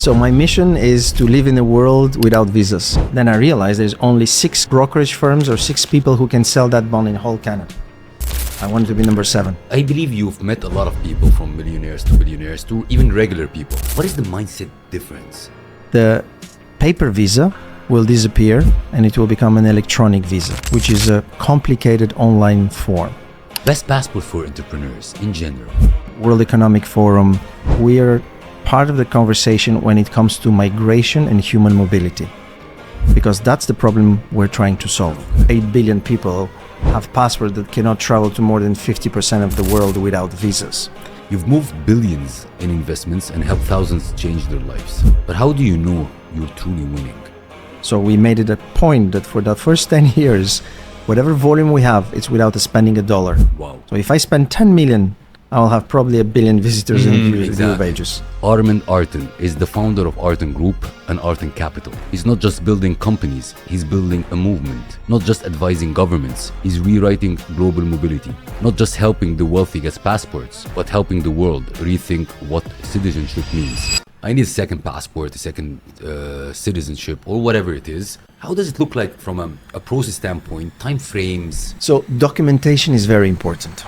So my mission is to live in a world without visas. Then I realized there's only 6 brokerage firms or 6 people who can sell that bond in whole Canada. I wanted to be number 7. I believe you've met a lot of people, from millionaires to billionaires to even regular people. What is the mindset difference? The paper visa will disappear and it will become an electronic visa, which is a complicated online form. Best passport for entrepreneurs in general. World Economic Forum, we are part of the conversation when it comes to migration and human mobility, because that's the problem we're trying to solve. 8 billion people have passports that cannot travel to more than 50% of the world without visas. You've moved billions in investments and helped thousands change their lives. But how do you know you're truly winning? So we made it a point that for the first 10 years, whatever volume we have, it's without spending a dollar. Wow. So if I spend 10 million, I will have probably 1 billion visitors in view pages. Armand Arton is the founder of Arton Group and Arton Capital. He's not just building companies, he's building a movement. Not just advising governments, he's rewriting global mobility. Not just helping the wealthy get passports, but helping the world rethink what citizenship means. I need a second passport, a second citizenship, or whatever it is. How does it look like from a process standpoint, time frames? So documentation is very important.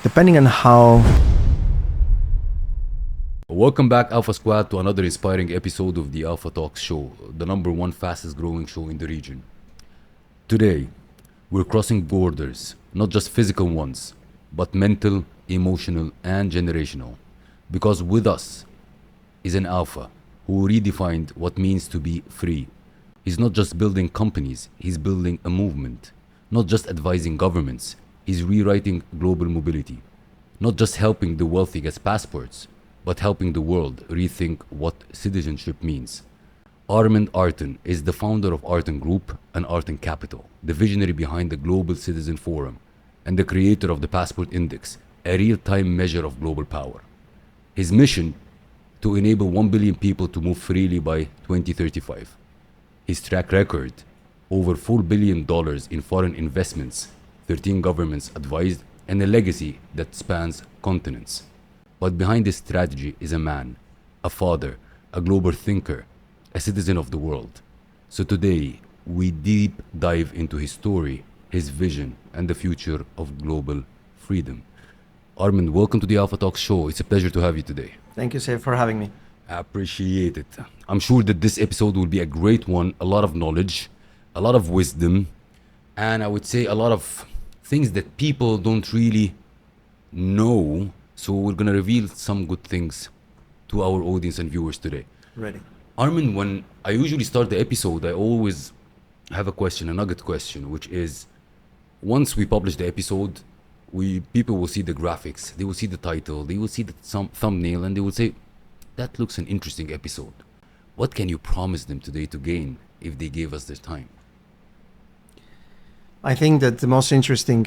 Depending on how... Welcome back, Alpha Squad, to another inspiring episode of the Alpha Talks show, the #1 fastest growing show in the region. Today, we're crossing borders, not just physical ones, but mental, emotional, and generational. Because with us is an Alpha who redefined what means to be free. He's not just building companies, he's building a movement. Not just advising governments, he's rewriting global mobility. Not just helping the wealthy get passports, but helping the world rethink what citizenship means. Armand Arton is the founder of Arton Group and Arton Capital, the visionary behind the Global Citizen Forum, and the creator of the Passport Index, a real-time measure of global power. His mission: to enable 1 billion people to move freely by 2035. His track record: over $4 billion in foreign investments, 13 governments advised, and a legacy that spans continents. But behind this strategy is a man, a father, a global thinker, a citizen of the world. So today, we deep dive into his story, his vision, and the future of global freedom. Armand, welcome to the Alpha Talks show. It's a pleasure to have you today. Thank you, Seif, for having me. I appreciate it. I'm sure that this episode will be a great one, a lot of knowledge, a lot of wisdom, and I would say a lot of things that people don't really know. So we're gonna reveal some good things to our audience and viewers today. Ready. Armin, when I usually start the episode, I always have a question, a nugget question, which is, once we publish the episode, people will see the graphics, they will see the title, they will see the thumbnail, and they will say, that looks an interesting episode. What can you promise them today to gain if they gave us their time? I think that the most interesting,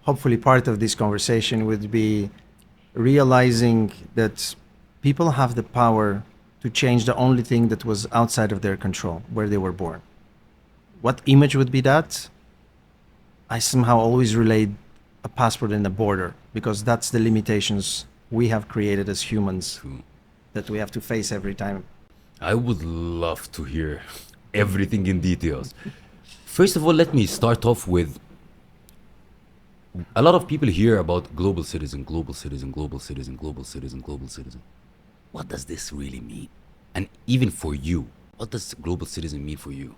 hopefully, part of this conversation would be realizing that people have the power to change the only thing that was outside of their control, where they were born. What image would be that? I somehow always relate a passport and a border, because that's the limitations we have created as humans. True. That we have to face every time. I would love to hear everything in details. First of all, let me start off with, a lot of people hear about global citizen, global citizen, global citizen, global citizen, global citizen. What does this really mean? And even for you, what does global citizen mean for you?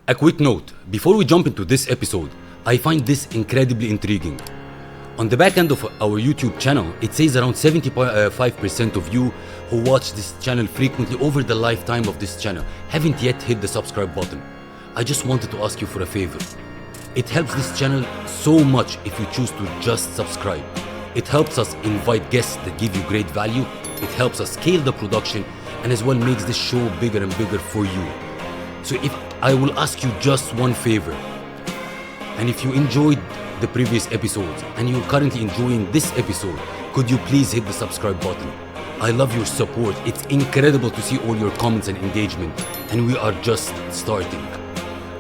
A quick note, before we jump into this episode, I find this incredibly intriguing. On the back end of our YouTube channel, it says around 75% of you who watch this channel frequently over the lifetime of this channel haven't yet hit the subscribe button. I just wanted to ask you for a favor. It helps this channel so much if you choose to just subscribe. It helps us invite guests that give you great value. It helps us scale the production, and as well makes this show bigger and bigger for you. So if I will ask you just one favor, and if you enjoyed the previous episodes and you're currently enjoying this episode, could you please hit the subscribe button? I love your support. It's incredible to see all your comments and engagement, and we are just starting.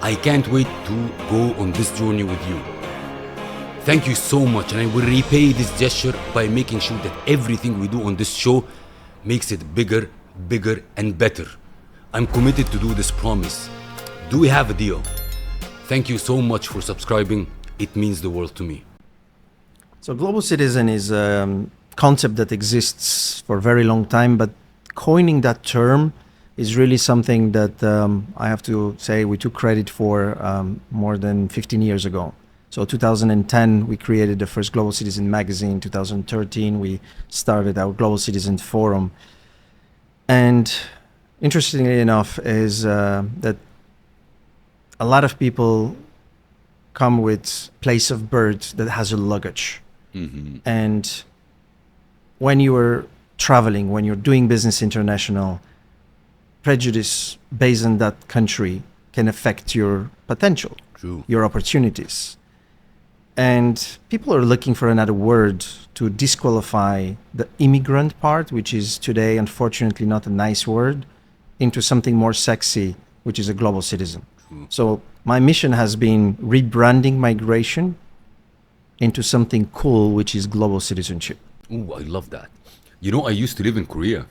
I can't wait to go on this journey with you. Thank you so much, and I will repay this gesture by making sure that everything we do on this show makes it bigger, bigger, and better. I'm committed to do this promise. Do we have a deal? Thank you so much for subscribing. It means the world to me. So global citizen is a concept that exists for a very long time, but coining that term is really something that I have to say we took credit for more than 15 years ago. So 2010, we created the first Global Citizen magazine. 2013, we started our Global Citizen Forum. And interestingly enough is that a lot of people come with place of birth that has a luggage. Mm-hmm. And when you are traveling, when you're doing business international, prejudice based on that country can affect your potential, True. your opportunities. And people are looking for another word to disqualify the immigrant part, which is today, unfortunately, not a nice word, into something more sexy, which is a global citizen. True. So my mission has been rebranding migration into something cool, which is global citizenship. Ooh, I love that. You know, I used to live in Korea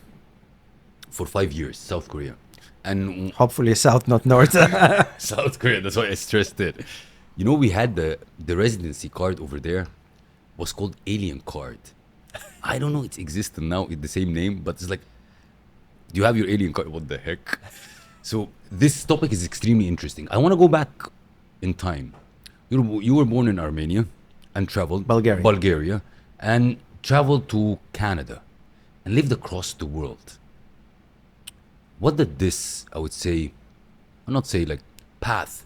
for 5 years, South Korea. And Hopefully south, not north. South Korea, that's why I stressed it. You know, we had the residency card over there was called Alien Card. I don't know it's existent now with the same name, but it's like, do you have your alien card? What the heck? So this topic is extremely interesting. I want to go back in time. You were born in Armenia and traveled Bulgaria and traveled to Canada and lived across the world. What did this, I would say, I'll not say like path,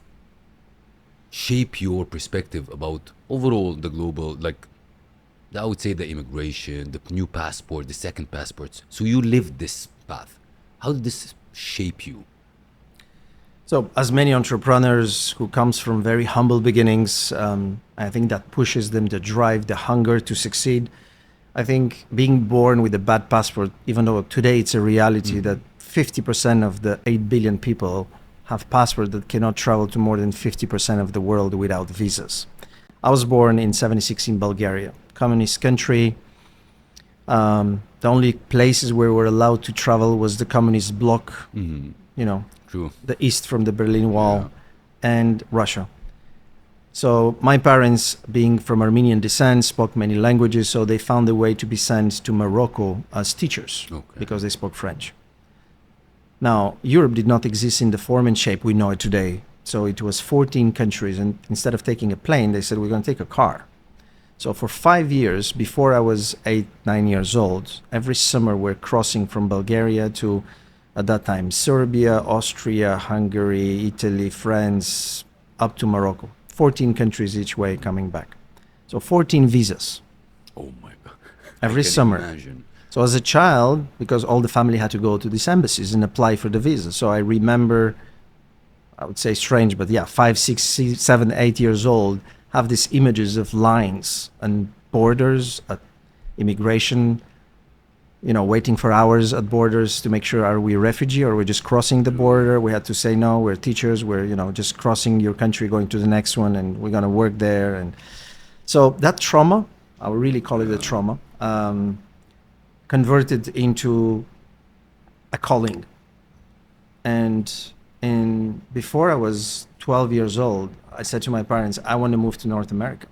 shape your perspective about overall the global, like I would say the immigration, the new passport, the second passports. So you lived this path. How did this shape you? So as many entrepreneurs who comes from very humble beginnings, I think that pushes them the drive, the hunger to succeed. I think being born with a bad passport, even though today it's a reality that 50% of the 8 billion people have passports that cannot travel to more than 50% of the world without visas. I was born in 76 in Bulgaria, communist country. The only places where we were allowed to travel was the communist bloc, you know, True. the east from the Berlin Wall, and Russia. So my parents, being from Armenian descent, spoke many languages, so they found a way to be sent to Morocco as teachers because they spoke French. Now, Europe did not exist in the form and shape we know it today. So it was 14 countries, and instead of taking a plane, they said, we're going to take a car. So for 5 years, before I was 8, 9 years old, every summer we're crossing from Bulgaria to, at that time, Serbia, Austria, Hungary, Italy, France, up to Morocco. 14 countries each way coming back. So 14 visas. Oh my God. Every summer. Imagine. So as a child, because all the family had to go to these embassies and apply for the visa. So I remember, I would say strange, but yeah, 5, 6, 7, 8 years old, have these images of lines and borders at immigration, you know, waiting for hours at borders to make sure, are we a refugee or we're just crossing the border? We had to say, no, we're teachers. We're, you know, just crossing your country, going to the next one, and we're going to work there. And so that trauma, I would really call it a trauma, converted into a calling. And before I was 12 years old, I said to my parents, I want to move to North America.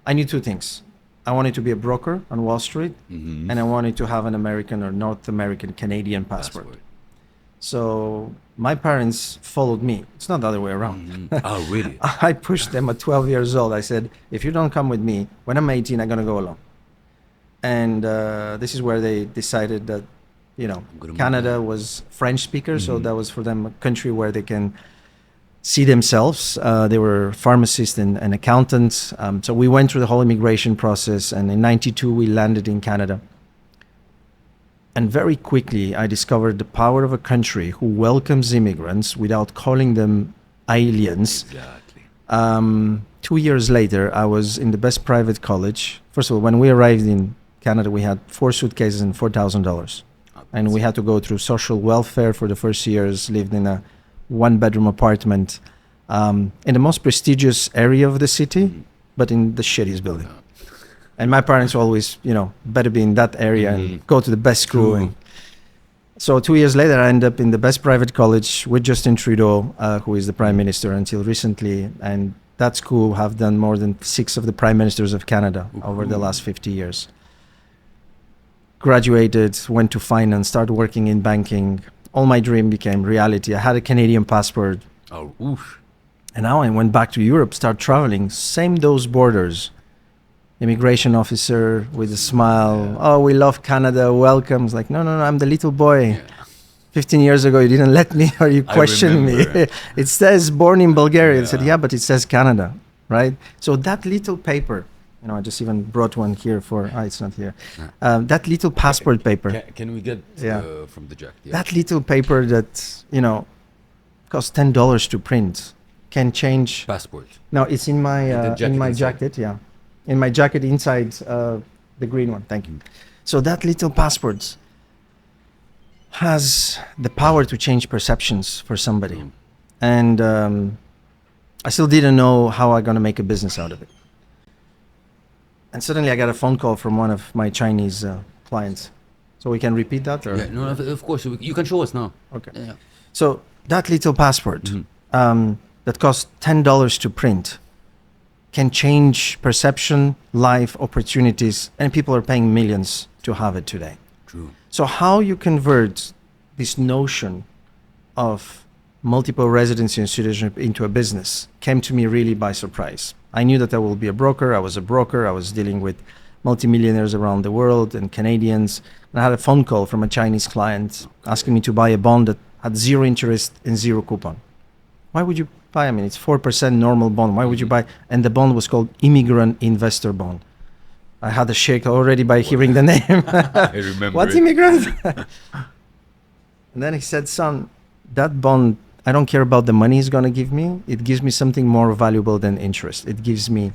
I knew two things. I wanted to be a broker on Wall Street, and I wanted to have an American or North American Canadian passport. So my parents followed me. It's not the other way around. Oh, really? I pushed them at 12 years old. I said, if you don't come with me, when I'm 18, I'm going to go alone. And this is where they decided that, you know, Canada was French speaker, so that was for them a country where they can see themselves. They were pharmacists and accountants. So we went through the whole immigration process, and in 92 we landed in Canada. And very quickly I discovered the power of a country who welcomes immigrants without calling them aliens. Exactly. 2 years later, I was in the best private college. First of all, when we arrived in Canada, we had 4 suitcases and $4,000. And we had to go through social welfare for the first years, lived in a 1-bedroom apartment in the most prestigious area of the city, but in the shittiest building. And my parents always, you know, better be in that area and go to the best school. So 2 years later, I ended up in the best private college with Justin Trudeau, who is the prime minister until recently. And that school have done more than 6 of the prime ministers of Canada over the last 50 years. Graduated, went to finance, started working in banking. All my dream became reality. I had a Canadian passport. Oh, oof. And now I went back to Europe, start traveling. Same those borders. Immigration officer with a smile. Yeah. Oh, we love Canada. Welcome. It's like, no, I'm the little boy. Yeah. 15 years ago, you didn't let me or you questioned me. remember. It says born in Bulgaria. I said, Yeah. yeah, but it says Canada, right? So that little paper, I just even brought one here for, it's not here. That little passport paper. Can we get Yeah. from the jack? Yeah. That little paper that, costs $10 to print can change. Passport. No, it's in my The jacket in my inside. jacket, yeah. In my jacket inside the green one. Thank you. So that little passport has the power to change perceptions for somebody. Mm. And I still didn't know how I'm going to make a business out of it. And suddenly I got a phone call from one of my Chinese clients. So we can repeat that? Or? Yeah, no, of course. You can show us now. Okay. Yeah. So that little passport Mhm. that costs $10 to print can change perception, life, opportunities, and people are paying millions to have it today. True. So how you convert this notion of multiple residency and citizenship into a business came to me really by surprise. I knew that I will be a broker. I was a broker. I was dealing with multimillionaires around the world and Canadians. And I had a phone call from a Chinese client asking me to buy a bond that had 0 interest and 0 coupon. Why would you buy? I mean, it's 4% normal bond. Why would you buy? And the bond was called Immigrant Investor Bond. I had a shake already by hearing the name. I remember. What it. immigrant? And then he said, son, that bond, I don't care about the money it's going to give me. It gives me something more valuable than interest. It gives me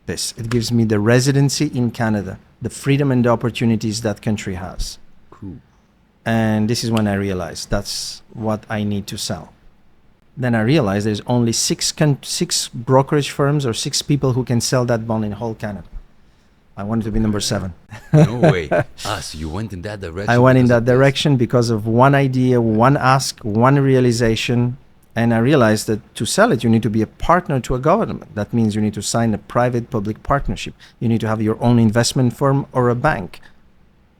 this. It gives me the residency in Canada, the freedom and the opportunities that country has. Cool. And this is when I realized that's what I need to sell. Then I realized there's only six brokerage firms or 6 people who can sell that bond in whole Canada. I wanted to be number 7. No way. So you went in that direction. I went in because that of this? direction because of one idea, one ask, one realization. And I realized that to sell it, you need to be a partner to a government. That means you need to sign a private-public partnership. You need to have your own investment firm or a bank.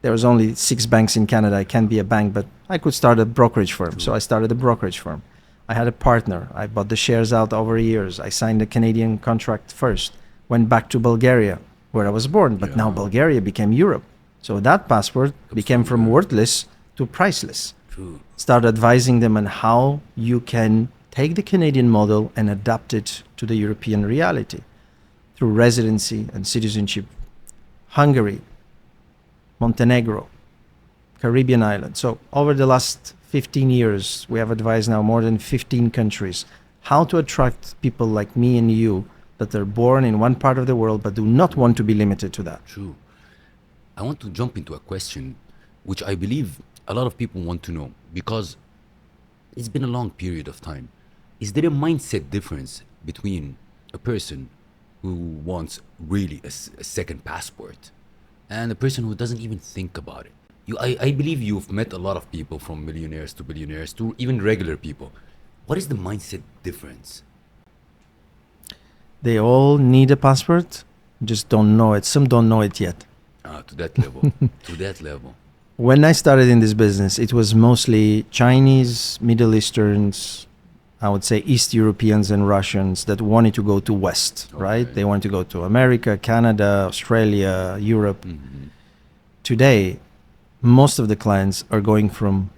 There was only 6 banks in Canada. I can't be a bank, but I could start a brokerage firm. So I started a brokerage firm. I had a partner. I bought the shares out over years. I signed a Canadian contract first. Went back to Bulgaria, where I was born. But now Bulgaria became Europe. So that passport became from worthless to priceless. True. Start advising them on how you can take the Canadian model and adapt it to the European reality through residency and citizenship. Hungary, Montenegro, Caribbean islands. So over the last 15 years, we have advised now more than 15 countries how to attract people like me and you that are born in one part of the world but do not want to be limited to that. True. I want to jump into a question which I believe a lot of people want to know because it's been a long period of time. Is there a mindset difference between a person who wants really a second passport and a person who doesn't even think about it? I believe you've met a lot of people from millionaires to billionaires to even regular people. What is the mindset difference? They all need a passport, just don't know it. Some don't know it yet. To that level. To that level. When I started in this business, it was mostly Chinese, Middle Easterns, I would say East Europeans and Russians that wanted to go to West, right? Okay. They want to go to America, Canada, Australia, Europe. Mhm. Today, most of the clients are going from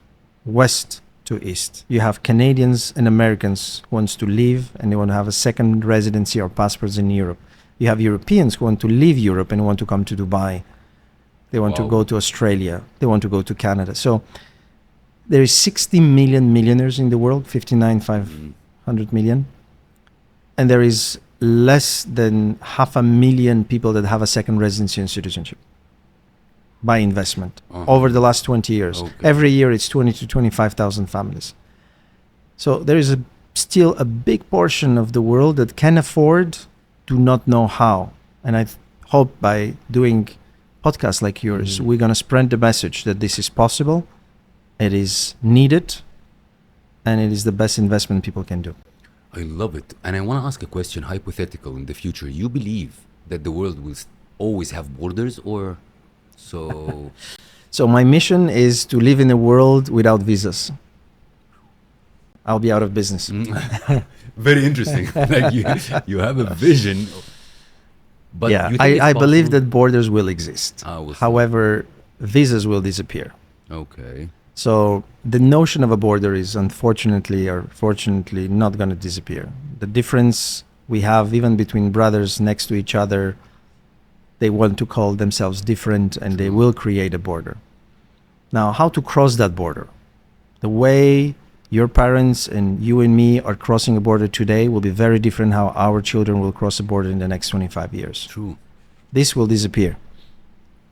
West to East. You have Canadians and Americans who wants to leave and they want to have a second residency or passports in Europe. You have Europeans who want to leave Europe and want to come to Dubai. They want to Wow. go to Australia. They want to go to Canada. So there is 60 million millionaires in the world, 500 million. And there is less than 500,000 people that have a second residency and citizenship by investment over the last 20 years. Okay. Every year it's 20 to 25,000 families. So there is still a big portion of the world that can afford, do not know how. And I hope by doing podcasts like yours, we're going to spread the message that this is possible It is needed, and it is the best investment people can do. I love it. And I want to ask a question, hypothetical in the future. You believe that the world will always have borders, or so? So my mission is to live in a world without visas. I'll be out of business. Very interesting. Like you have a vision. But Yeah, you think it's I believe possible? that borders will exist. We'll see. However, visas will disappear. Okay. So the notion of a border is unfortunately or fortunately not going to disappear. The difference we have even between brothers next to each other, they want to call themselves different and they will create a border. Now, how to cross that border? The way your parents and you and me are crossing a border today will be very different how our children will cross a border in the next 25 years. True. This will disappear.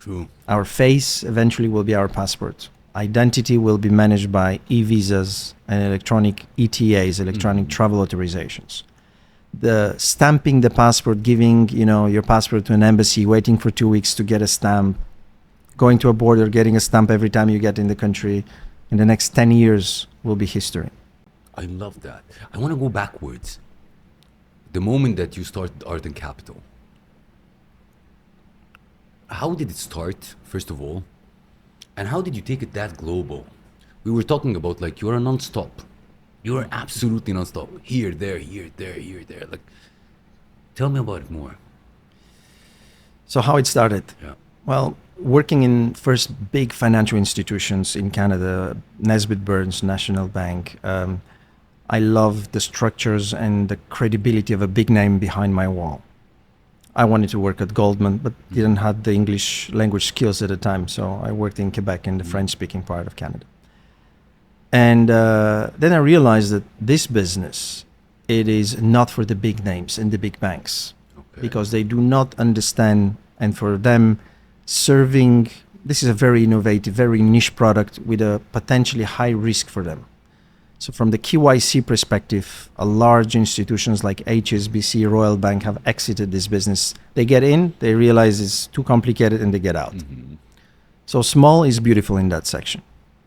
True. Our face eventually will be our passport. Identity will be managed by e-visas and electronic ETAs, electronic travel authorizations. The stamping the passport, giving your passport to an embassy, waiting for 2 weeks to get a stamp, going to a border, getting a stamp every time you get in the country, in the next 10 years will be history. I love that. I want to go backwards. The moment that you started Arton Capital, how did it start, first of all? And how did you take it that global? We were talking about like you're a non-stop. You're absolutely non-stop. Here, there, here, there, here, there. Like, tell me about it more. So how it started? Yeah. Well, working in first big financial institutions in Canada, Nesbitt Burns, National Bank, I love the structures and the credibility of a big name behind my wall. I wanted to work at Goldman, but didn't have the English language skills at the time. So I worked in Quebec in the French-speaking part of Canada. And then I realized that this business, it is not for the big names and the big banks, because they do not understand. And for them, serving, this is a very innovative, very niche product with a potentially high risk for them. So from the KYC perspective, large institutions like HSBC, Royal Bank have exited this business. They get in, they realize it's too complicated, and they get out. So small is beautiful in that section.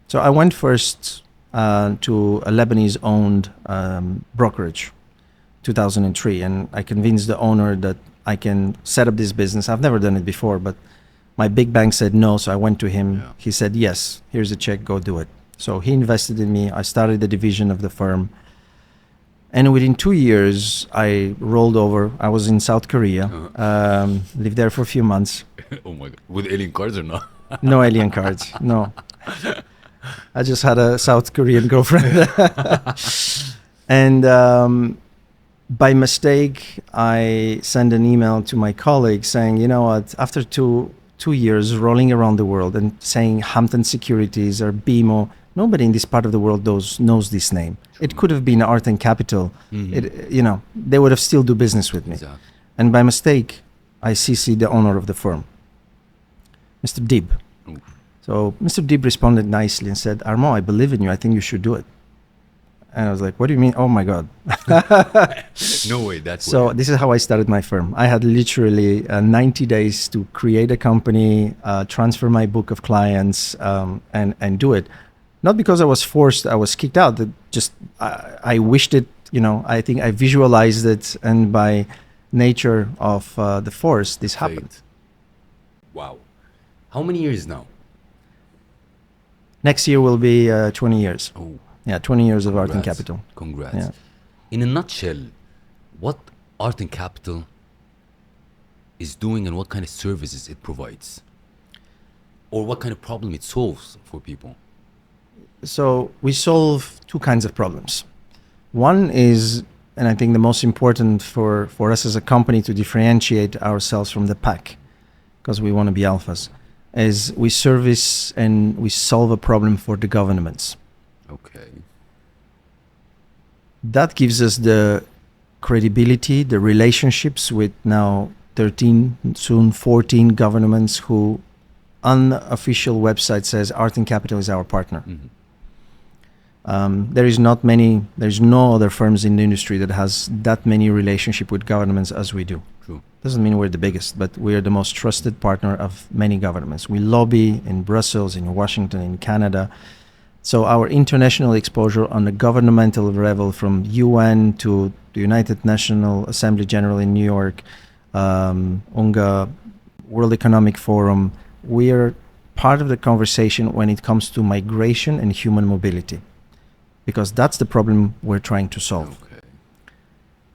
So I went first to a Lebanese-owned brokerage, 2003, and I convinced the owner that I can set up this business. I've never done it before, but my big bank said no, so I went to him. Yeah. He said, yes, here's a check, go do it. So he invested in me. I started the division of the firm. And within 2 years, I rolled over. I was in South Korea, lived there for a few months. Oh my God. With alien cards or not? No alien cards, no. I just had a South Korean girlfriend. And by mistake, I sent an email to my colleague saying, you know what, after two years rolling around the world and saying Hampton Securities or BMO, nobody in this part of the world knows this name. It could have been Arton Capital. They would have still do business with me. Exactly. And by mistake, I CC'd the owner of the firm, Mr. Dib. Oof. So Mr. Dib responded nicely and said, Armand, I believe in you. I think you should do it. And I was like, what do you mean? Oh my God. No way, that's So weird. this is how I started my firm. I had literally 90 days to create a company, transfer my book of clients, and do it. Not because I was forced, I was kicked out. I wished it, I think I visualized it, and by nature of the force, this happened. Fate. Wow. How many years now? Next year will be 20 years. Oh, Yeah, 20 years of Arton congrats. Capital. Congrats. Yeah. In a nutshell, what Arton Capital is doing and what kind of services it provides? Or what kind of problem it solves for people? So we solve two kinds of problems. One is, and I think the most important for us as a company to differentiate ourselves from the pack, because we want to be alphas, is we service and we solve a problem for the governments. Okay. That gives us the credibility, the relationships with now 13, soon 14 governments who unofficial website says Arton Capital is our partner. There's no other firms in the industry that has that many relationship with governments as we do. True. Doesn't mean we're the biggest, but we are the most trusted partner of many governments. We lobby in Brussels, in Washington, in Canada. So our international exposure on the governmental level, from UN to the United National Assembly General in New York, UNGA, World Economic Forum, we are part of the conversation when it comes to migration and human mobility, because that's the problem we're trying to solve. Okay.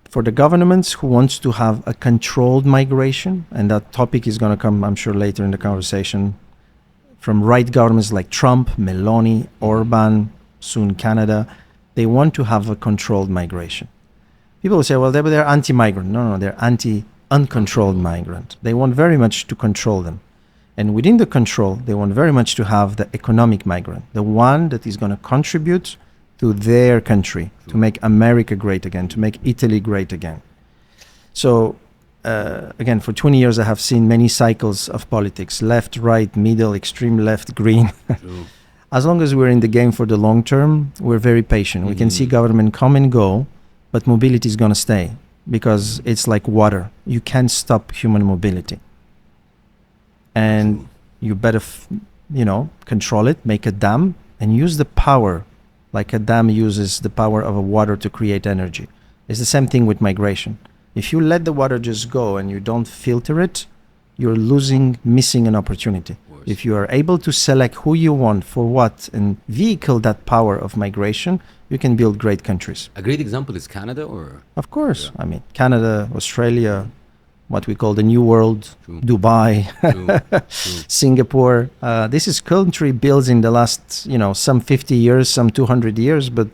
For the governments who wants to have a controlled migration, and that topic is going to come, I'm sure, later in the conversation, from right governments like Trump, Meloni, Orban, soon Canada, they want to have a controlled migration. People will say, well, they're anti-migrant. No, they're anti-uncontrolled migrant. They want very much to control them. And within the control, they want very much to have the economic migrant, the one that is going to contribute to their country, to make America great again, to make Italy great again. So, again, for 20 years, I have seen many cycles of politics, left, right, middle, extreme left, green. As long as we're in the game for the long term, we're very patient. We can see government come and go, but mobility is going to stay, because it's like water. You can't stop human mobility. And you better, control it, make a dam, and use the power, like a dam uses the power of a water to create energy. It's the same thing with migration. If you let the water just go and you don't filter it, you're missing an opportunity. If you are able to select who you want for what and vehicle that power of migration, you can build great countries. A great example is Canada, or? Of course. Yeah. I mean, Canada, Australia, what we call the New World, Dubai, Singapore. This is country built in the last, some 50 years, some 200 years, but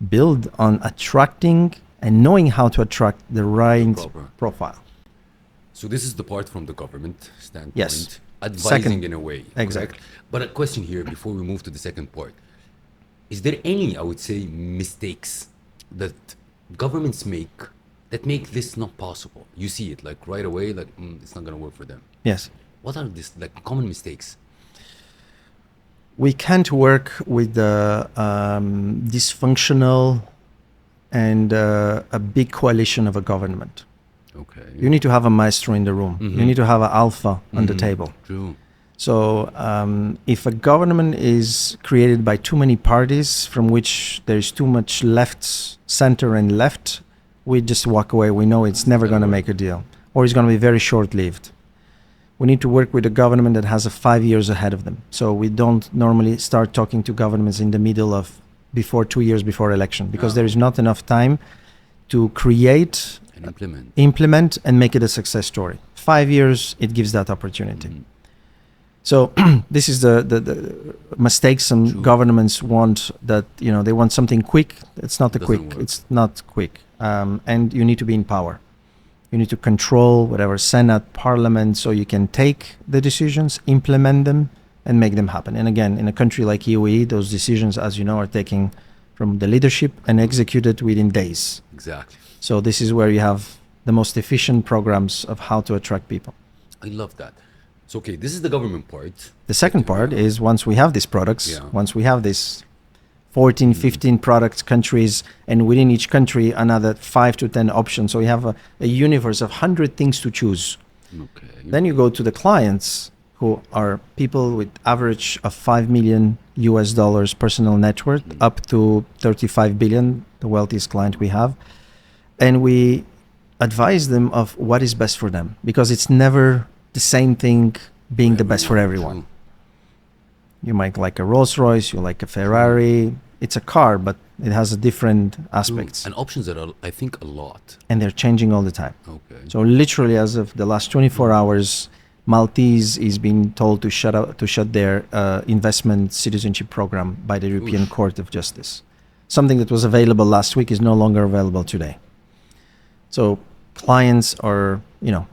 build on attracting and knowing how to attract the right profile. So this is the part from the government standpoint. Yes. Advising in a way. Exactly. Correct? But a question here before we move to the second part. Is there any, I would say, mistakes that governments make that make this not possible? You see it like right away, like it's not going to work for them. Yes. What are these like common mistakes? We can't work with the dysfunctional and a big coalition of a government. Okay. You need to have a maestro in the room. You need to have an alpha on the table. True. So if a government is created by too many parties from which there is too much left, center and left, we just walk away. We know it's never going to make a deal, or it's going to be very short-lived. We need to work with a government that has 5 years ahead of them. So we don't normally start talking to governments in the middle of 2 years before election, because there is not enough time to create and implement and make it a success story. 5 years, it gives that opportunity. So this is the mistakes some governments want, that they want something quick. It's not It's not quick, and you need to be in power. You need to control whatever Senate, Parliament, so you can take the decisions, implement them, and make them happen. And again, in a country like UAE, those decisions, as you know, are taken from the leadership and executed within days. Exactly. So this is where you have the most efficient programs of how to attract people. I love that. So, okay, this is the government part. The second part is, once we have these products, once we have this 14, 15 product countries, and within each country, another 5 to 10 options. So you have a universe of 100 things to choose. Okay. Then you go to the clients, who are people with average of $5 million US personal net worth, up to 35 billion, the wealthiest client we have. And we advise them of what is best for them, because it's never the same thing being the best for everyone. You might like a Rolls Royce, you like a Ferrari. It's a car, but it has a different aspects. And options that are, I think, a lot. And they're changing all the time. Okay. So literally, as of the last 24 hours, Maltese is being told to shut their investment citizenship program by the European Court of Justice. Something that was available last week is no longer available today. So clients are,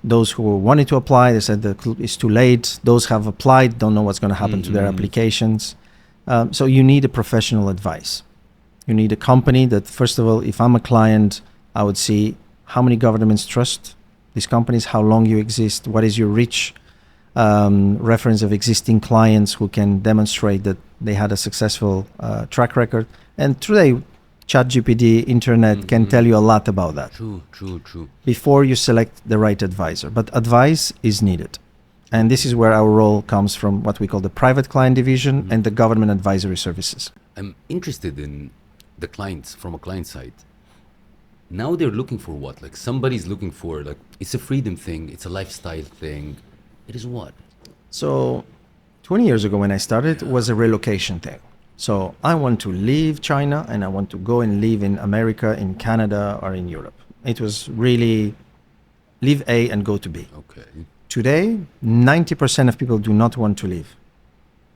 those who wanted to apply, they said that it's too late. Those have applied, don't know what's going to happen to their applications. So you need a professional advice. You need a company that, first of all, if I'm a client, I would see how many governments trust these companies, how long you exist, what is your reach, reference of existing clients who can demonstrate that they had a successful track record. And today, ChatGPT, internet can tell you a lot about that. True. Before you select the right advisor. But advice is needed. And this is where our role comes from, what we call the private client division and the government advisory services. I'm interested in the clients from a client side. Now they're looking for what? Like somebody's looking for like it's a freedom thing, it's a lifestyle thing. It is what? So 20 years ago when I started, it was a relocation thing. So I want to leave China and I want to go and live in America, in Canada, or in Europe. It was really leave A and go to B. Okay. Today, 90% of people do not want to leave.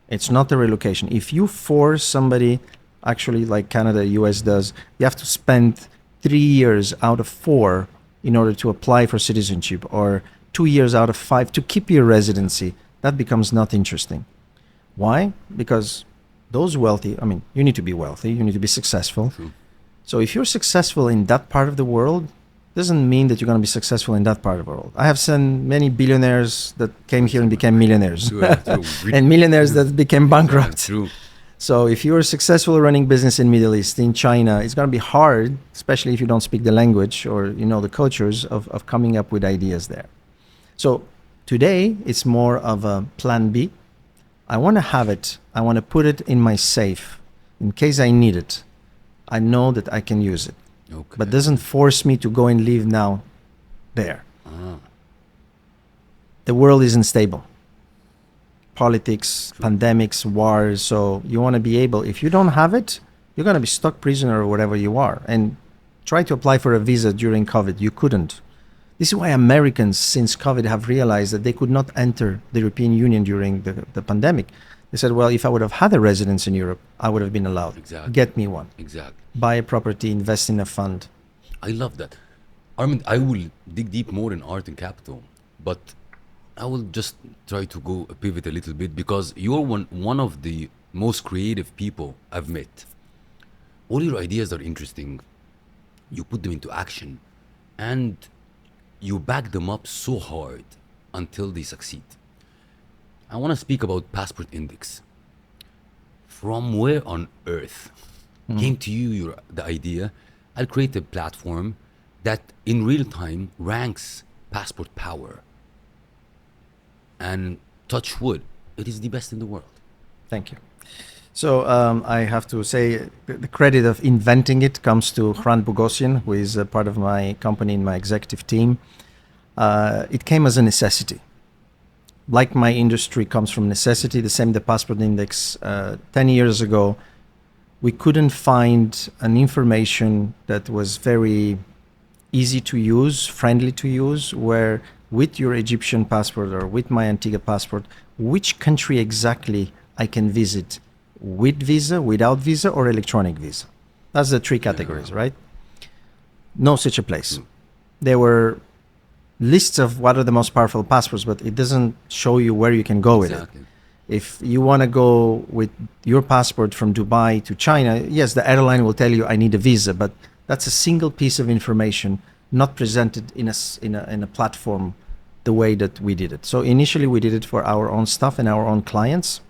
It's not a relocation. If you force somebody, actually like Canada, US does, you have to spend 3 years out of 4 in order to apply for citizenship, or 2 years out of 5 to keep your residency. That becomes not interesting. Why? Because those wealthy, I mean, you need to be wealthy, you need to be successful. True. So if you're successful in that part of the world, doesn't mean that you're going to be successful in that part of the world. I have seen many billionaires that came here and became millionaires, True. and millionaires that became bankrupt. True. So if you're successful running business in Middle East, in China, it's going to be hard, especially if you don't speak the language or you know the cultures of coming up with ideas there. So today it's more of a plan B. I want to have it. I want to put it in my safe in case I need it. I know that I can use it, Okay. but doesn't force me to go and live now there. Ah, The world isn't stable. Politics, pandemics, wars. So you want to be able, if you don't have it, you're going to be stuck prisoner or whatever you are. And try to apply for a visa during COVID. You couldn't. This is why Americans, since COVID, have realized that they could not enter the European Union during the pandemic. They said, well, if I would have had a residence in Europe, I would have been allowed. Exactly. Get me one. exactly. Buy a property, invest in a fund. I love that. Armin, I will dig deep more in Arton Capital, but I will just try to go pivot a little bit because you're one of the most creative people I've met. All your ideas are interesting. You put them into action and you back them up so hard until they succeed. I want to speak about Passport Index. From where on earth came to you the idea, I'll create a platform that in real time ranks passport power. And touch wood, it is the best in the world. Thank you. So I have to say the credit of inventing it comes to Hrant Bogosian, who is a part of my company in my executive team. It came as a necessity. Like my industry comes from necessity, the same the Passport Index 10 years ago, we couldn't find an information that was very easy to use, friendly to use, where with your Egyptian passport or with my Antigua passport, which country exactly I can visit with visa, without visa, or electronic visa. That's the 3 categories, right? No such a place. There were lists of what are the most powerful passports, but it doesn't show you where you can go with it. Exactly. If you want to go with your passport from Dubai to China, yes, the airline will tell you I need a visa, but that's a single piece of information not presented in a platform the way that we did it. So initially we did it for our own stuff and our own clients.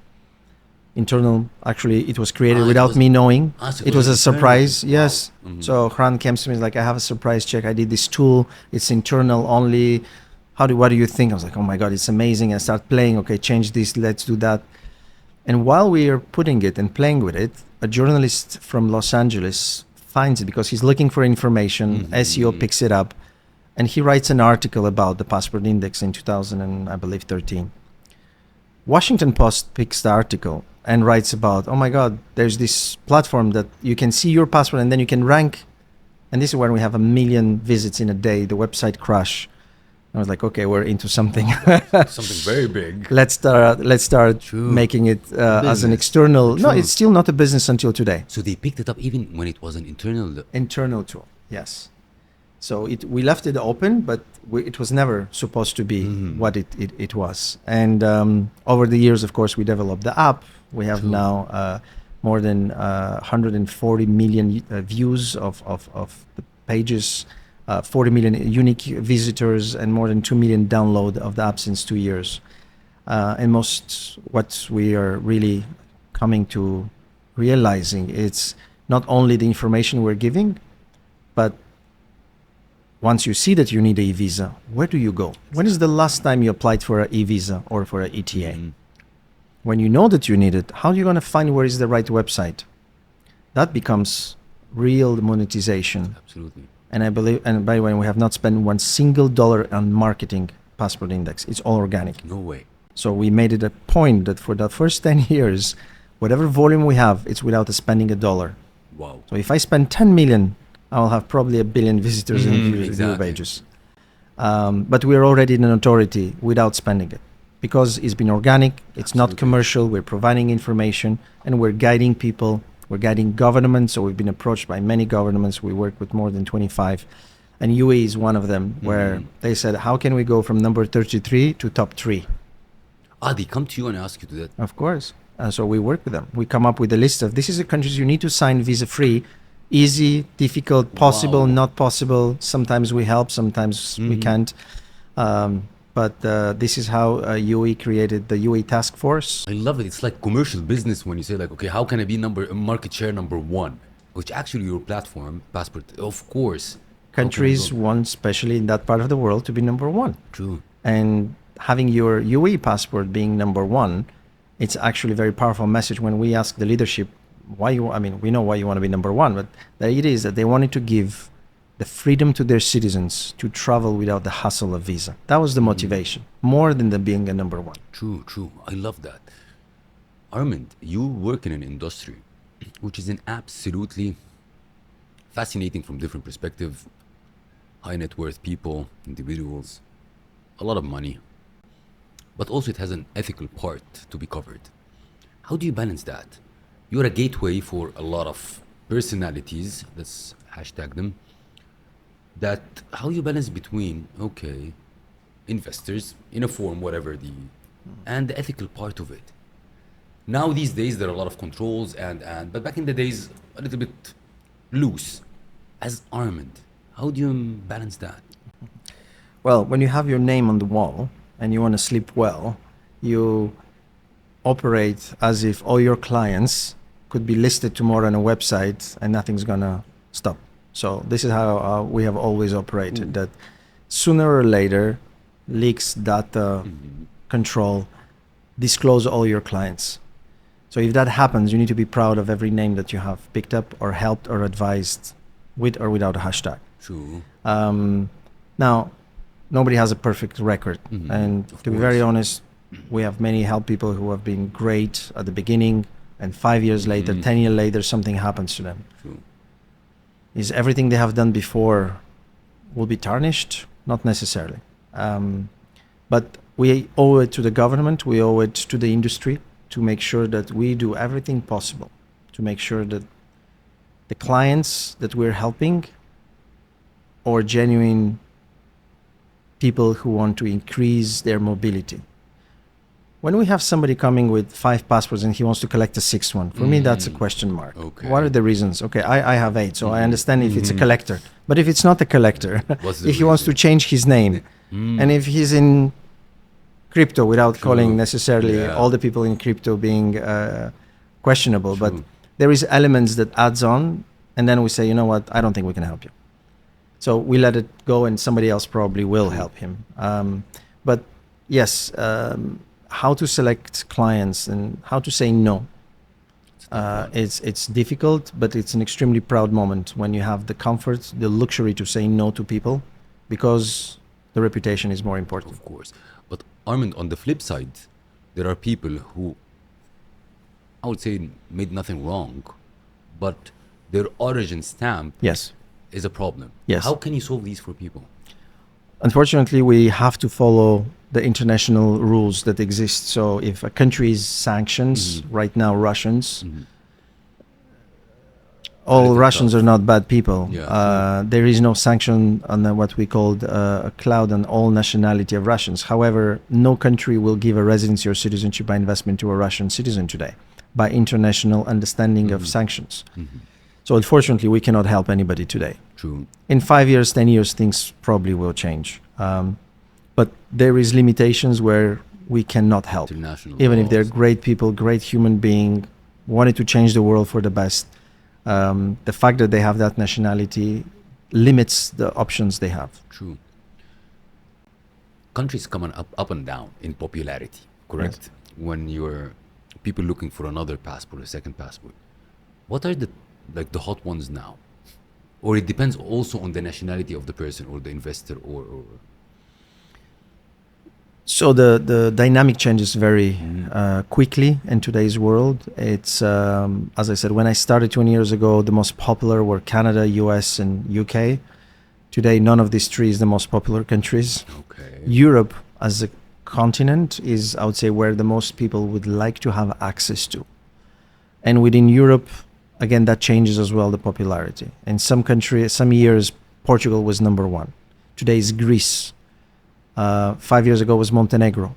Internal, actually, it was created it without was- me knowing. so It was a internal. surprise, Wow. yes. So Hrant came to me like, I have a surprise check. I did this tool. It's internal only. What do you think? I was like, oh my God, it's amazing. I start playing. Okay, change this. Let's do that. And while we are putting it and playing with it, a journalist from Los Angeles finds it because he's looking for information. SEO picks it up, and he writes an article about the Passport Index in 2000 and I believe 13. Washington Post picks the article and writes about, oh my God, there's this platform that you can see your passport and then you can rank. And this is when we have 1 million visits in a day. The website crash. I was like, okay, we're into something. Something very big. Let's start True. making it as an Business. external. No, True. it's still not a business until today. So they picked it up even when it was an internal. Internal tool, yes. So we left it open, but it was never supposed to be what it was. And over the years, of course, we developed the app. We have True. now more than 140 million views of the pages, 40 million unique visitors, and more than 2 million download of the app since 2 years. And what we are really coming to realizing, it's not only the information we're giving, but once you see that you need a visa, where do you go? When is the last time you applied for an e-visa or for an ETA? When you know that you need it, how are you going to find where is the right website? that becomes real monetization. Absolutely. And I believe, and by the way, we have not spent one single dollar on marketing Passport Index. It's all organic. No way. So we made it a point that for the first 10 years, whatever volume we have, it's without spending a dollar. Wow. So if I spend 10 million, I will have probably 1 billion visitors and view exactly. pages. But we're already an authority without spending it because it's been organic, it's not Absolutely. commercial, we're providing information and we're guiding people, we're guiding governments. So we've been approached by many governments. We work with more than 25 and UAE is one of them where they said, how can we go from number 33 to top 3? They come to you and ask you to that. Of course. So we work with them. We come up with a list of this is the countries you need to sign visa free, easy, difficult, possible, Wow. not possible. Sometimes we help, sometimes we can't. But this is how UAE created the UAE task force. I love it. It's like commercial business when you say like, okay, how can I be market share number 1? Which actually your platform, Passport, of course. Countries want, especially in that part of the world, to be number 1. True. And having your UAE passport being number 1, it's actually a very powerful message when we ask the leadership why you, I mean, we know why you want to be number 1, but the idea is that they wanted to give the freedom to their citizens to travel without the hassle of visa. That was the motivation, more than the being a number 1. True, true. I love that. Armand, you work in an industry which is an absolutely fascinating from different perspective. High net worth people, individuals, a lot of money. But also it has an ethical part to be covered. How do you balance that? You're a gateway for a lot of personalities, let's hashtag them, that how you balance between, okay, investors in a form, whatever the, and the ethical part of it. Now these days there are a lot of controls but back in the days a little bit loose. As Armand, how do you balance that? Well, when you have your name on the wall and you want to sleep well, you operate as if all your clients could be listed tomorrow on a website and nothing's gonna stop. So this is how we have always operated, that sooner or later, leaks, data, control, disclose all your clients. So if that happens, you need to be proud of every name that you have picked up or helped or advised with or without a hashtag. True. Now, nobody has a perfect record. And Of to be course. very honest, we have many help people who have been great at the beginning and 5 years later, 10 years later, something happens to them. True. Is everything they have done before will be tarnished? Not necessarily. But we owe it to the government, we owe it to the industry to make sure that we do everything possible to make sure that the clients that we're helping are genuine people who want to increase their mobility. When we have somebody coming with 5 passports and he wants to collect a 6th one, for me that's a question mark. Okay. What are the reasons? Okay, I have 8, so I understand if it's a collector. But if it's not a collector, What's the if he wants to reason? change his name, and if he's in crypto without calling necessarily all the people in crypto being questionable, but there is elements that adds on, and then we say, you know what, I don't think we can help you. So we let it go and somebody else probably will help him. But yes, how to select clients and how to say no. It's difficult, but it's an extremely proud moment when you have the comfort, the luxury to say no to people because the reputation is more important. Of course. But Armand, on the flip side, there are people who, I would say, made nothing wrong, but their origin stamp Yes. is a problem. Yes. How can you solve these for people? Unfortunately, we have to follow the international rules that exist. So if a country is sanctions, right now Russians, all Little Russians tough. are not bad people. Yeah, There is no sanction on what we called a cloud on all nationality of Russians. However, no country will give a residency or citizenship by investment to a Russian citizen today by international understanding of sanctions. So unfortunately, we cannot help anybody today. True. In 5 years, 10 years, things probably will change. But there is limitations where we cannot help. International Even if they're laws. great people, great human being, wanted to change the world for the best. The fact that they have that nationality limits the options they have. True. Countries come on up and down in popularity, correct? When you're people looking for another passport, a second passport. What are the like the hot ones now? Or it depends also on the nationality of the person or the investor or So the dynamic changes very quickly in today's world. It's as I said, when I started 20 years ago, the most popular were Canada, US, and UK. Today, none of these three is the most popular countries. okay. Europe as a continent is, I would say, where the most people would like to have access to. And within Europe, again, that changes as well, the popularity. In some countries, some years, Portugal was number one. Today is Greece. 5 years ago was Montenegro.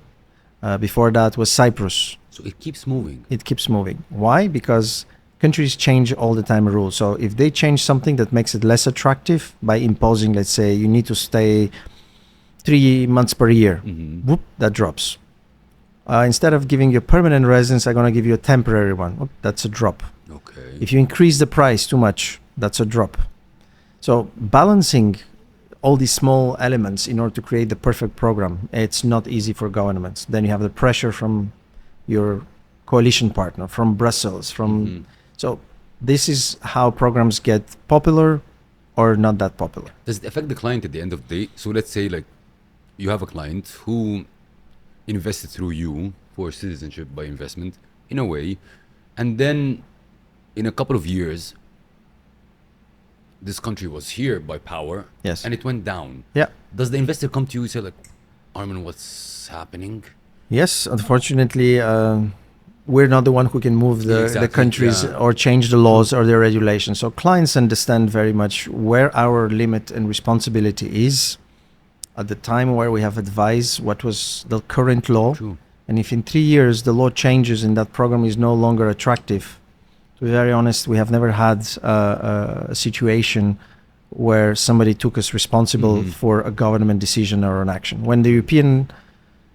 Before that was Cyprus. So it keeps moving. It keeps moving. Why? Because countries change all the time rules. So if they change something that makes it less attractive by imposing, let's say, you need to stay 3 months per year, whoop, that drops. Instead of giving you a permanent residence, I'm going to give you a temporary one. Whoop, that's a drop. Okay. If you increase the price too much, that's a drop. So balancing all these small elements in order to create the perfect program, it's not easy for governments. Then you have the pressure from your coalition partner, from Brussels, from so this is how programs get popular or not that popular. Does it affect the client at the end of the day? So let's say like you have a client who invested through you for citizenship by investment in a way, and then in a couple of years this country was here by power, Yes. and it went down. Yeah. Does the investor come to you and say like, Armin, what's happening? Yes, unfortunately, we're not the one who can move the Exactly, countries yeah. or change the laws or the regulations. So clients understand very much where our limit and responsibility is at the time where we have advised what was the current law. True. And if in 3 years the law changes and that program is no longer attractive, to be very honest, we have never had a situation where somebody took us responsible for a government decision or an action. When the European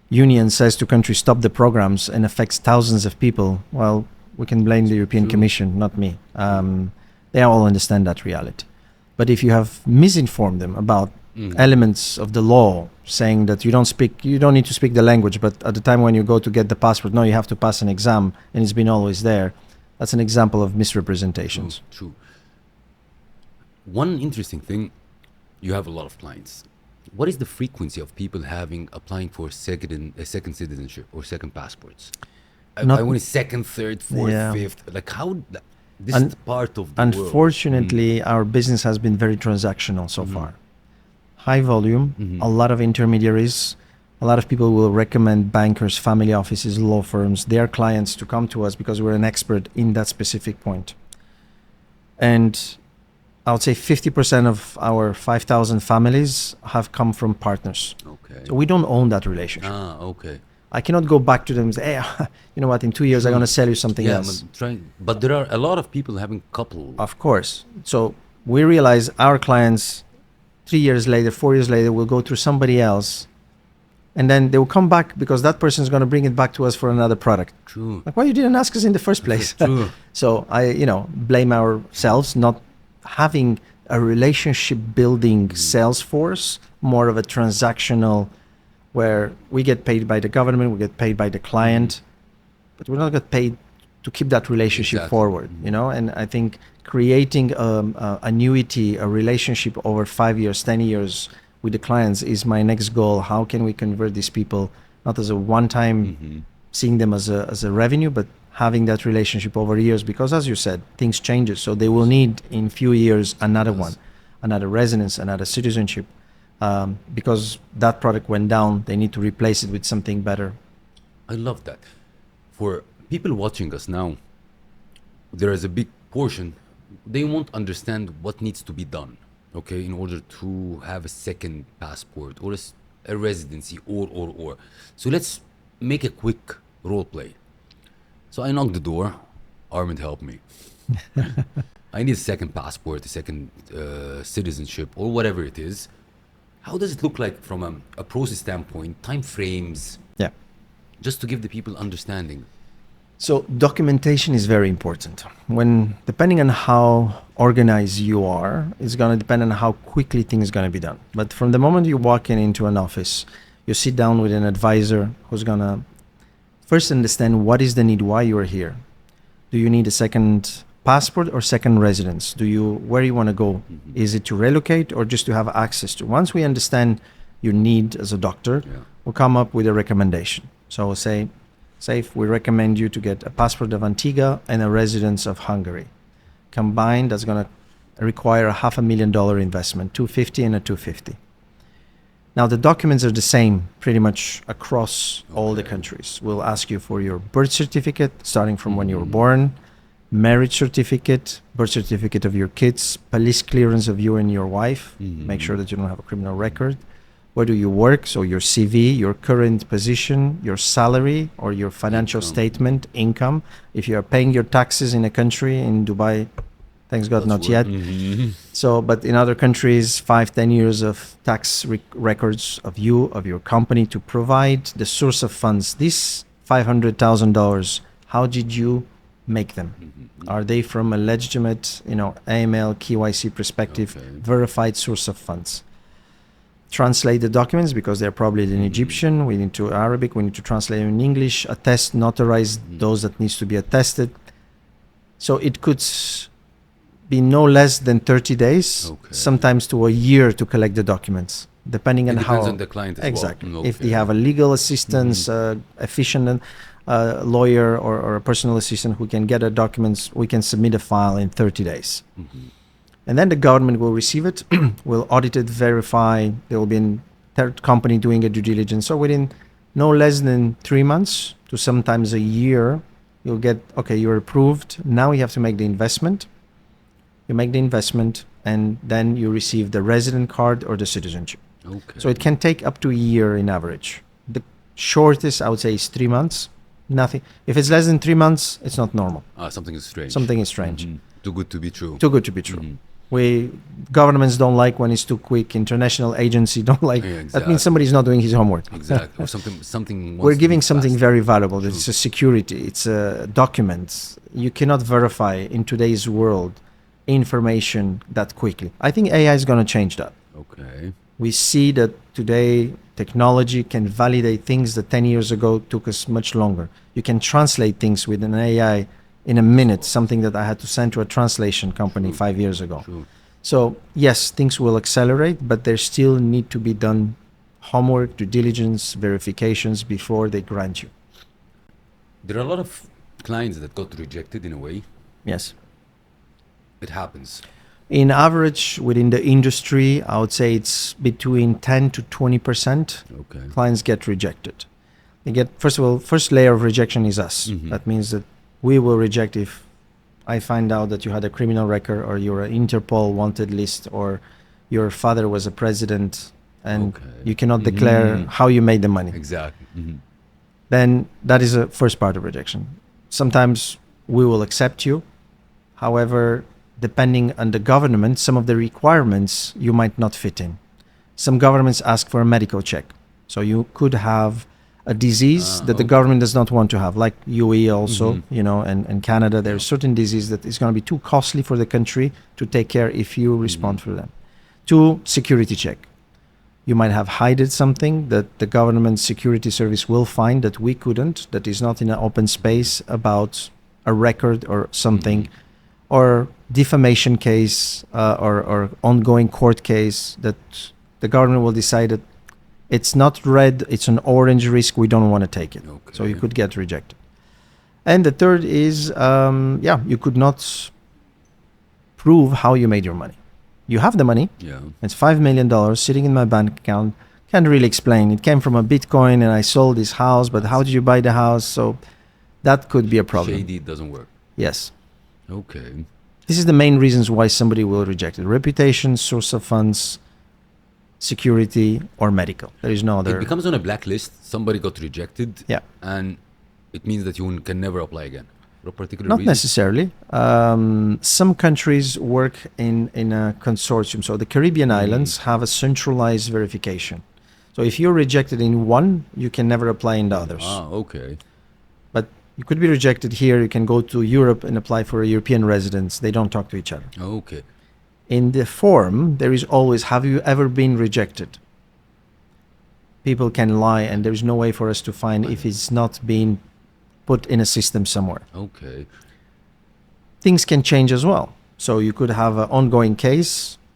Union says to countries stop the programs and affects thousands of people, well, we can blame the European True. Commission, not me. They all understand that reality. But if you have misinformed them about elements of the law, saying that you don't need to speak the language, but at the time when you go to get the passport, no, you have to pass an exam, and it's been always there. That's an example of misrepresentations. True. One interesting thing, you have a lot of clients. What is the frequency of people applying for second citizenship or second passports? I want second, third, fourth, Yeah. fifth. Like how this is part of the world. Unfortunately, our business has been very transactional so far. High volume, a lot of intermediaries. A lot of people will recommend bankers, family offices, law firms, their clients to come to us because we're an expert in that specific point. And I would say 50% of our 5,000 families have come from partners. Okay. So we don't own that relationship. Okay. I cannot go back to them and say, hey, you know what, in 2 years I'm going to sell you something Yeah, else. but there are a lot of people having couple. Of course. So we realize our clients 3 years later, 4 years later, will go through somebody else. And then they will come back because that person is going to bring it back to us for another product. True. Like, why you didn't ask us in the first place? True. So I, blame ourselves not having a relationship building sales force, more of a transactional where we get paid by the government, we get paid by the client, but we're not get paid to keep that relationship Exactly. forward, And I think creating annuity, a relationship over 5 years, 10 years with the clients is my next goal. How can we convert these people not as a one-time seeing them as a revenue, but having that relationship over years? Because as you said, things changes, so they will need in few years another one, another residence, another citizenship, because that product went down. They need to replace it with something better. I love that. For people watching us now, there is a big portion, they won't understand what needs to be done, okay, in order to have a second passport or a residency or. So let's make a quick role play. So I knock the door, Armand help me. I need a second passport, a second citizenship or whatever it is. How does it look like from a process standpoint, time frames, Yeah. just to give the people understanding? So documentation is very important. Depending on how organized you are, it's going to depend on how quickly things are going to be done. But from the moment you walk into an office, you sit down with an advisor who's going to first understand what is the need, why you are here. Do you need a second passport or second residence? Where you want to go? Is it to relocate or just to have access to? Once we understand your need as a doctor, we'll come up with a recommendation. So we'll say, Seif, we recommend you to get a passport of Antigua and a residence of Hungary. Combined, that's going to require a $500,000 investment, 250 and a 250. Now the documents are the same pretty much across all the countries. We'll ask you for your birth certificate, starting from when you were born, marriage certificate, birth certificate of your kids, police clearance of you and your wife. Make sure that you don't have a criminal record. Where do you work? So your CV, your current position, your salary or your financial statement, income. If you are paying your taxes in a country, in Dubai, thanks God, not yet. So, but in other countries, 5-10 years of tax records of you, of your company, to provide the source of funds. This $500,000, how did you make them? Are they from a legitimate, AML, KYC perspective, verified source of funds? Translate the documents because they're probably in Egyptian. We need to Arabic. We need to translate in English. Attest, notarize those that needs to be attested. So it could be no less than 30 days, sometimes to a year to collect the documents, depending on how. Depends on the client as exactly. well. If they have a legal assistance, efficient lawyer or a personal assistant who can get the documents, we can submit a file in 30 days. And then the government will receive it, will audit it, verify. There will be a third company doing a due diligence. So within no less than 3 months to sometimes a year, you'll get, okay, you're approved. Now you have to make the investment. You make the investment and then you receive the resident card or the citizenship. So it can take up to a year in average. The shortest, I would say, is 3 months. Nothing. If it's less than 3 months, it's not normal. Something is strange. Something is strange. Too good to be true. Too good to be true. Governments don't like when it's too quick. International agency don't like. That means somebody's not doing his homework. Exactly. Or something. We're giving something very valuable. It's a security. It's a document. You cannot verify in today's world information that quickly. I think AI is going to change that. We see that today technology can validate things that 10 years ago took us much longer. You can translate things with an AI in a minute, something that I had to send to a translation company 5 years ago. So yes, things will accelerate, but there still need to be done homework, due diligence, verifications before they grant you. There are a lot of clients that got rejected in a way. Yes. It happens. In average, within the industry, I would say it's between 10 to 20% clients get rejected. They get, first of all, first layer of rejection is us. That means that we will reject if I find out that you had a criminal record or you're an Interpol wanted list or your father was a president and you cannot declare how you made the money. Then that is a first part of rejection. Sometimes we will accept you. However, depending on the government, some of the requirements you might not fit in. Some governments ask for a medical check. So you could have a disease that the government does not want to have, like UE also, and Canada. There's certain disease that is going to be too costly for the country to take care if you respond for them. 2, security check. You might have hidden something that the government security service will find that we couldn't, that is not in an open space about a record or something, or defamation case or ongoing court case that the government will decide that it's not red, it's an orange risk, we don't want to take it. So you could get rejected. And the third is, you could not prove how you made your money. You have the money. It's $5 million sitting in my bank account. Can't really explain. It came from a Bitcoin and I sold this house, but how did you buy the house? So that could be a problem. Shady, it doesn't work. Yes. This is the main reasons why somebody will reject it. Reputation, source of funds, security, or medical. There is no other. It becomes on a blacklist. Somebody got rejected. And it means that you can never apply again for a particular Not reason? necessarily. Some countries work in a consortium. So the Caribbean islands have a centralized verification. So if you're rejected in one, you can never apply in the others. But you could be rejected here. You can go to Europe and apply for a European residence. They don't talk to each other. In the form, there is always, have you ever been rejected? People can lie and there is no way for us to find if it's not being put in a system somewhere. things can change as well. So you could have an ongoing case,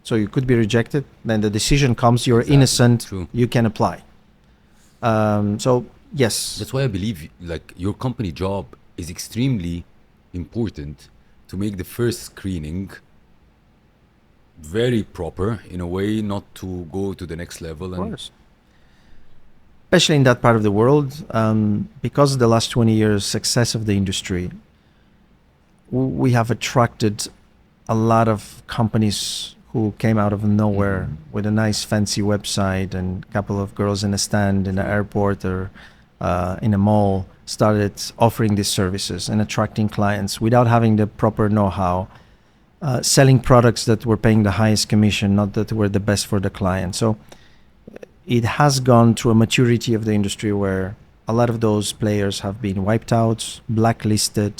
so you could be rejected. Then the decision comes, you're Exactly, innocent, true. you can apply. So yes, That's why I believe like your company job is extremely important to make the first screening very proper in a way, not to go to the next level. of And course. Especially in that part of the world, because of the last 20 years success of the industry, we have attracted a lot of companies who came out of nowhere with a nice fancy website and a couple of girls in a stand in the airport or in a mall started offering these services and attracting clients without having the proper know-how, selling products that were paying the highest commission, not that were the best for the client. So it has gone through a maturity of the industry where a lot of those players have been wiped out, blacklisted.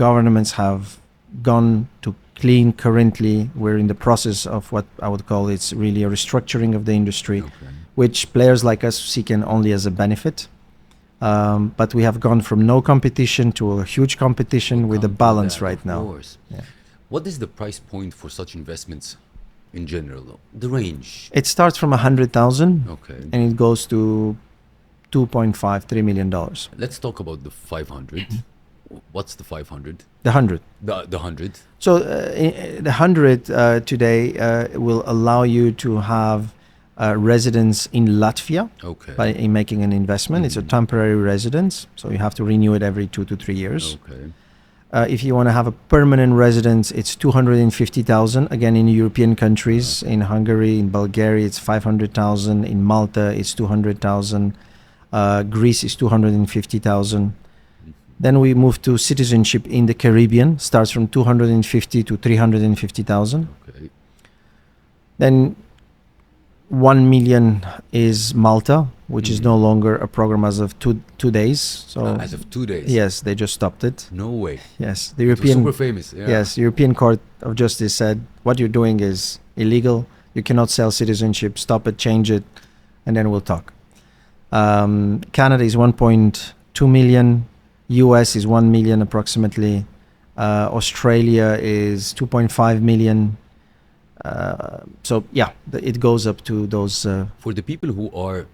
Governments have gone to clean. Currently, we're in the process of what I would call it's really a restructuring of the industry, which players like us see can only as a benefit. But we have gone from no competition to a huge competition with a balance right now. Of course. Yeah. What is the price point for such investments in general, though? The range? It starts from 100,000 Okay. and it goes to 2.5, $3 million. Let's talk about the 500. What's the 500? The 100. The 100? So the 100 today will allow you to have residence in Latvia Okay. by in making an investment. It's a temporary residence, so you have to renew it every 2 to 3 years. Okay. If you want to have a permanent residence, it's 250,000. Again, in European countries, in Hungary, in Bulgaria, it's 500,000. In Malta, it's 200,000. Greece is 250,000. Then we move to citizenship in the Caribbean, starts from 250 to 350,000. Okay. Then 1 million is Malta, which is no longer a program as of two days. So As of 2 days? yes, they just stopped it. No way. Yes, the It was European super famous. Yeah. yes, European Court of Justice said what you're doing is illegal. You cannot sell citizenship. Stop it, change it, and then we'll talk. Canada is 1.2 million. US is 1 million approximately. Australia is 2.5 million. So yeah, it goes up to those. For the people who are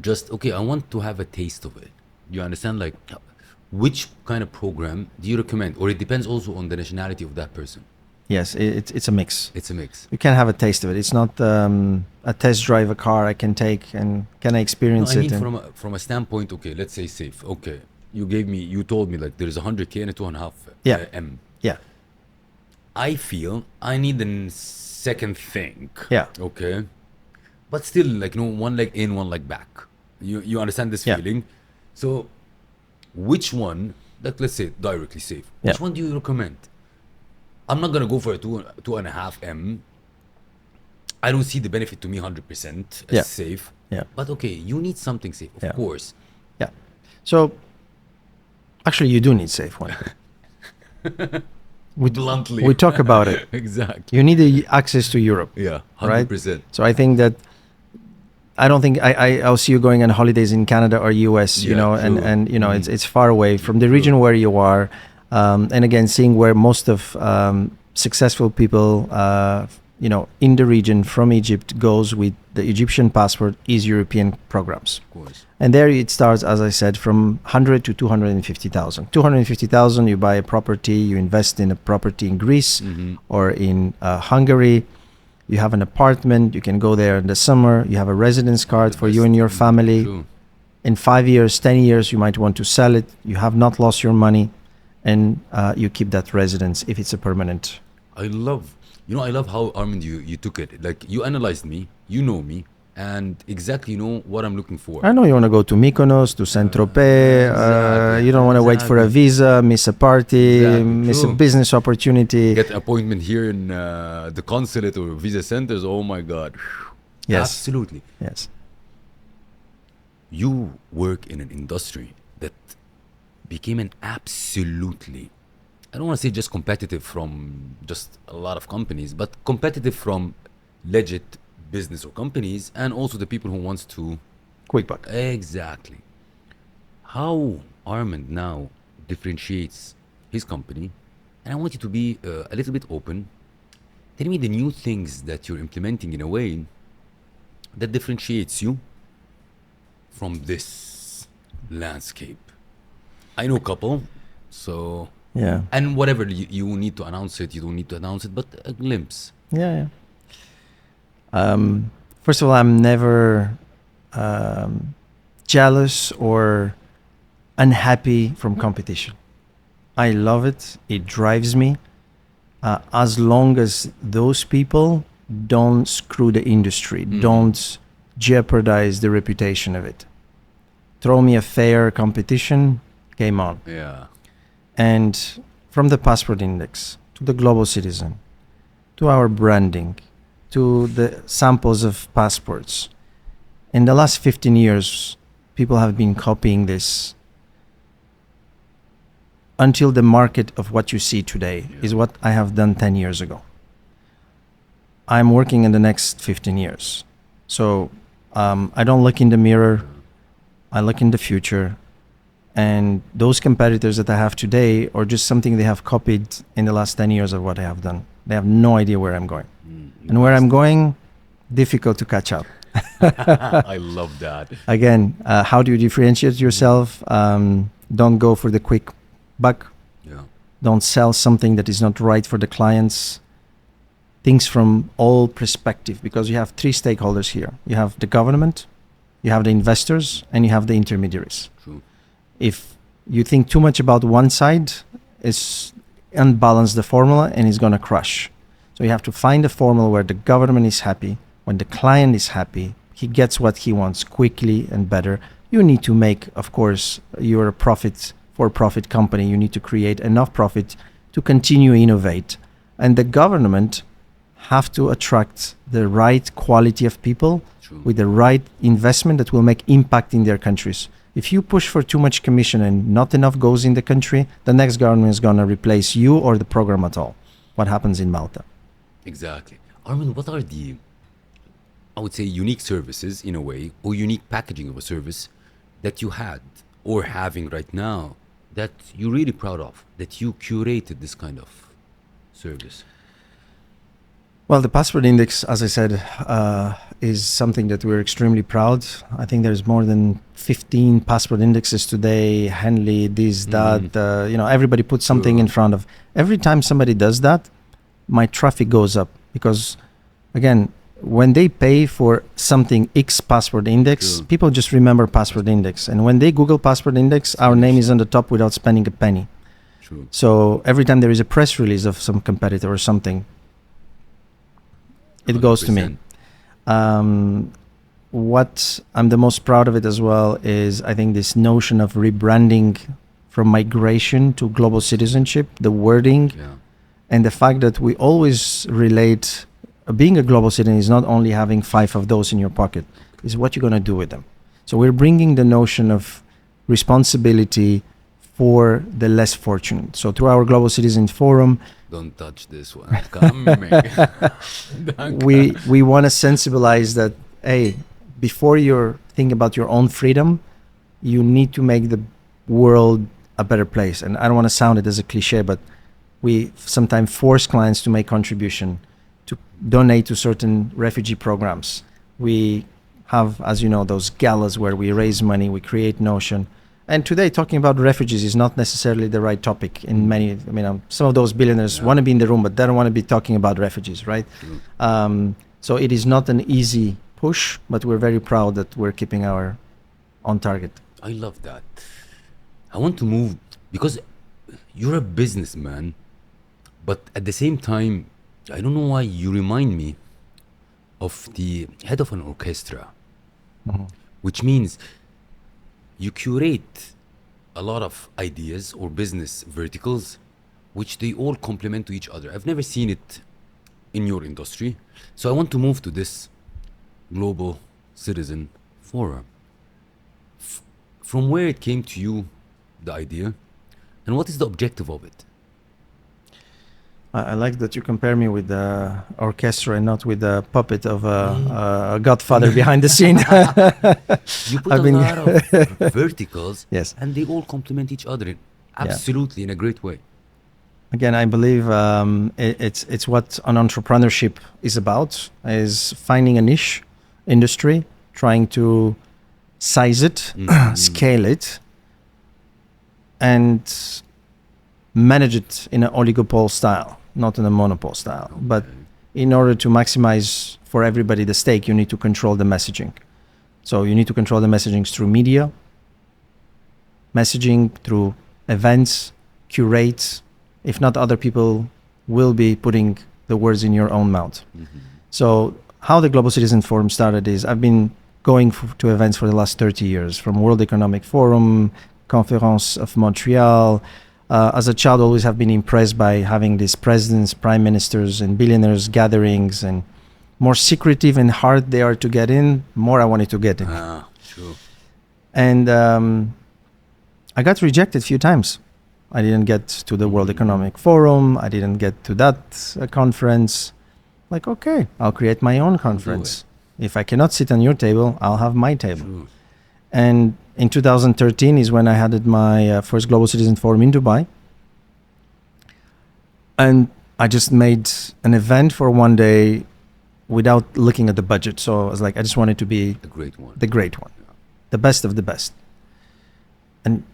just, okay, I want to have a taste of it. You understand? Like, which kind of program do you recommend? Or it depends also on the nationality of that person. Yes, it's a mix. It's a mix. You can have a taste of it. It's not a test drive a car I can take and can I No, experience I it. mean and- from a standpoint, okay, let's say safe. Okay, you told me like there's 100K and a 2.5 Yeah. M. yeah, I feel I need a second thing. yeah, Okay. But still, like, no, one leg in, one leg back. You understand this Yeah. feeling? So, which one, like, let's say directly safe, which Yeah. one do you recommend? I'm not gonna go for a 2.5 M. I don't see the benefit to me 100% as Yeah. safe. yeah, But okay, you need something safe, of Yeah. course. yeah. So actually, you do need safe one. Bluntly. We talk about it. Exactly. You need access to Europe. Yeah, Right? 100%. So I think that I don't think I'll see you going on holidays in Canada or US, you Yeah, know, true. and you know Mhm. it's far away from the region where you are, and again seeing where most of successful people, you know, in the region from Egypt goes with the Egyptian passport is European programs, Of course. and there it starts, as I said, from 100 to 250,000. 250,000, you buy a property, you invest in a property in Greece Mhm. or in Hungary. You have an apartment, you can go there in the summer, you have a residence card for you and your family. True. In 5 years, 10 years, you might want to sell it. You have not lost your money, and you keep that residence if it's a permanent. I love how, Armand, you took it. Like, you analyzed me, you know me, and exactly know what I'm looking for. I know you want to go to Mykonos, to Saint-Tropez. Exactly, You don't want to wait for a exactly. visa, miss a party, Exactly, miss a true. business opportunity. Get an appointment here in the consulate or visa centers. Oh my God. Yes. Absolutely. Yes. You work in an industry that became an absolutely, I don't want to say just competitive from just a lot of companies, but competitive from legit business or companies, and also the people who wants to. Quick buck. Exactly. How Armand now differentiates his company And I want you to be a little bit open. Tell me the new things that you're implementing in a way that differentiates you from this landscape. I know a couple, so... Yeah. And whatever, you need to announce it, you don't need to announce it, but a glimpse. Yeah. First of all, I'm never jealous or unhappy from competition. I love it. It drives me. As long as those people don't screw the industry, don't jeopardize the reputation of it. Throw me a fair competition, game on. Yeah. And from the passport index to the global citizen, to our branding, to the samples of passports. In the last 15 years, people have been copying this until the market of what you see today is what I have done 10 years ago. I'm working in the next 15 years. So I don't look in the mirror, I look in the future. And those competitors that I have today are just something they have copied in the last 10 years of what I have done. They have no idea where I'm going. And where I'm going, difficult to catch up. I love that. Again, how do you differentiate yourself? Don't go for the quick buck. Yeah. Don't sell something that is not right for the clients. Things from all perspective, because you have three stakeholders here. You have the government, you have the investors, and you have the intermediaries. True. If you think too much about one side, it's unbalance the formula and it's going to crush. So you have to find a formula where the government is happy, when the client is happy, he gets what he wants quickly and better. You need to make, of course, you're a for-profit company. You need to create enough profit to continue innovate. And the government have to attract the right quality of people with the right investment that will make impact in their countries. If you push for too much commission and not enough goes in the country, the next government is going to replace you or the program at all. What happens in Malta? Exactly. Armand, what are the, I would say, unique services in a way, or unique packaging of a service that you had or having right now that you're really proud of, that you curated this kind of service? Well, the passport index, as I said, is something that we're extremely proud. I think there's more than 15 passport indexes today, Henley, this, that, everybody puts something in front of. Every time somebody does that, my traffic goes up because, again, when they pay for something X passport index, people just remember passport index. And when they Google passport index, our name is on the top without spending a penny. True. So every time there is a press release of some competitor or something, it goes to me. What I'm the most proud of it as well is I think this notion of rebranding from migration to global citizenship, the wording, and the fact that we always relate being a global citizen is not only having 5 of those in your pocket, is what you're going to do with them. So we're bringing the notion of responsibility for the less fortunate. So through our Global Citizen Forum, don't touch this one. Come we want to sensibilize that, hey, before you're thinking about your own freedom, you need to make the world a better place. And I don't want to sound it as a cliche, but we sometimes force clients to make contribution, to donate to certain refugee programs. We have, as you know, those galas where we raise money, we create notion. And today, talking about refugees is not necessarily the right topic in many, some of those billionaires want to be in the room, but they don't want to be talking about refugees, right? So it is not an easy push, but we're very proud that we're keeping our on target. I love that. I want to move, because you're a businessman, but at the same time, I don't know why you remind me of the head of an orchestra, which means you curate a lot of ideas or business verticals, which they all complement to each other. I've never seen it in your industry. So I want to move to this Global Citizen Forum. From where it came to you, the idea, and what is the objective of it? I like that you compare me with the orchestra and not with the puppet of a godfather behind the scene. You put a lot of verticals, yes, and they all complement each other absolutely in a great way. Again, I believe it's what an entrepreneurship is about, is finding a niche industry, trying to size it, scale it, and manage it in an oligopoly style, not in a monopoly style. But in order to maximize for everybody the stake, you need to control the messaging. So you need to control the messaging through media, messaging through events, curate. If not, other people will be putting the words in your own mouth. So how the Global Citizen Forum started is I've been going to events for the last 30 years, from World Economic Forum, Conference of Montreal. As a child, always have been impressed by having these presidents, prime ministers, and billionaires gatherings, and more secretive and hard they are to get in, more I wanted to get in. True. And I got rejected a few times. I didn't get to the World Economic Forum. I didn't get to that conference. Like, okay, I'll create my own conference. If I cannot sit on your table, I'll have my table. True. And in 2013 is when I had my first Global Citizen Forum in Dubai. And I just made an event for one day without looking at the budget. So I was like, I just wanted to be The great one. the great one, the best of the best. And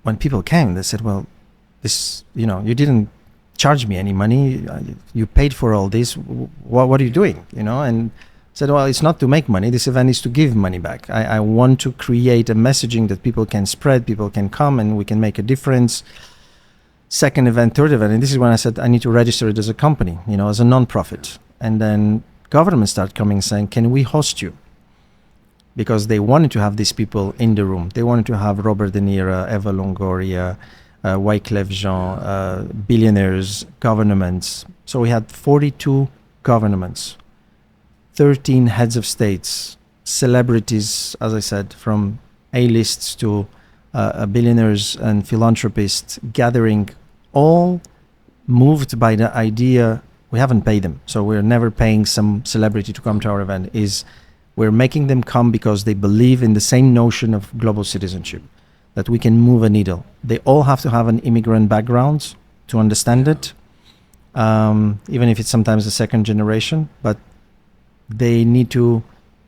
when people came, they said, well, this, you didn't charge me any money. You paid for all this. What are you doing? And said, well, it's not to make money. This event is to give money back. I want to create a messaging that people can spread, people can come, and we can make a difference. Second event, third event. And this is when I said, I need to register it as a company, as a non-profit. And then government started coming saying, can we host you? Because they wanted to have these people in the room. They wanted to have Robert De Niro, Eva Longoria, Wyclef Jean, billionaires, governments. So we had 42 governments, 13 heads of states, celebrities, as I said, from A-lists to billionaires and philanthropists gathering, all moved by the idea. We haven't paid them, so we're never paying some celebrity to come to our event. We're making them come because they believe in the same notion of global citizenship, that we can move a needle. They all have to have an immigrant background to understand it, even if it's sometimes a second generation, but they need to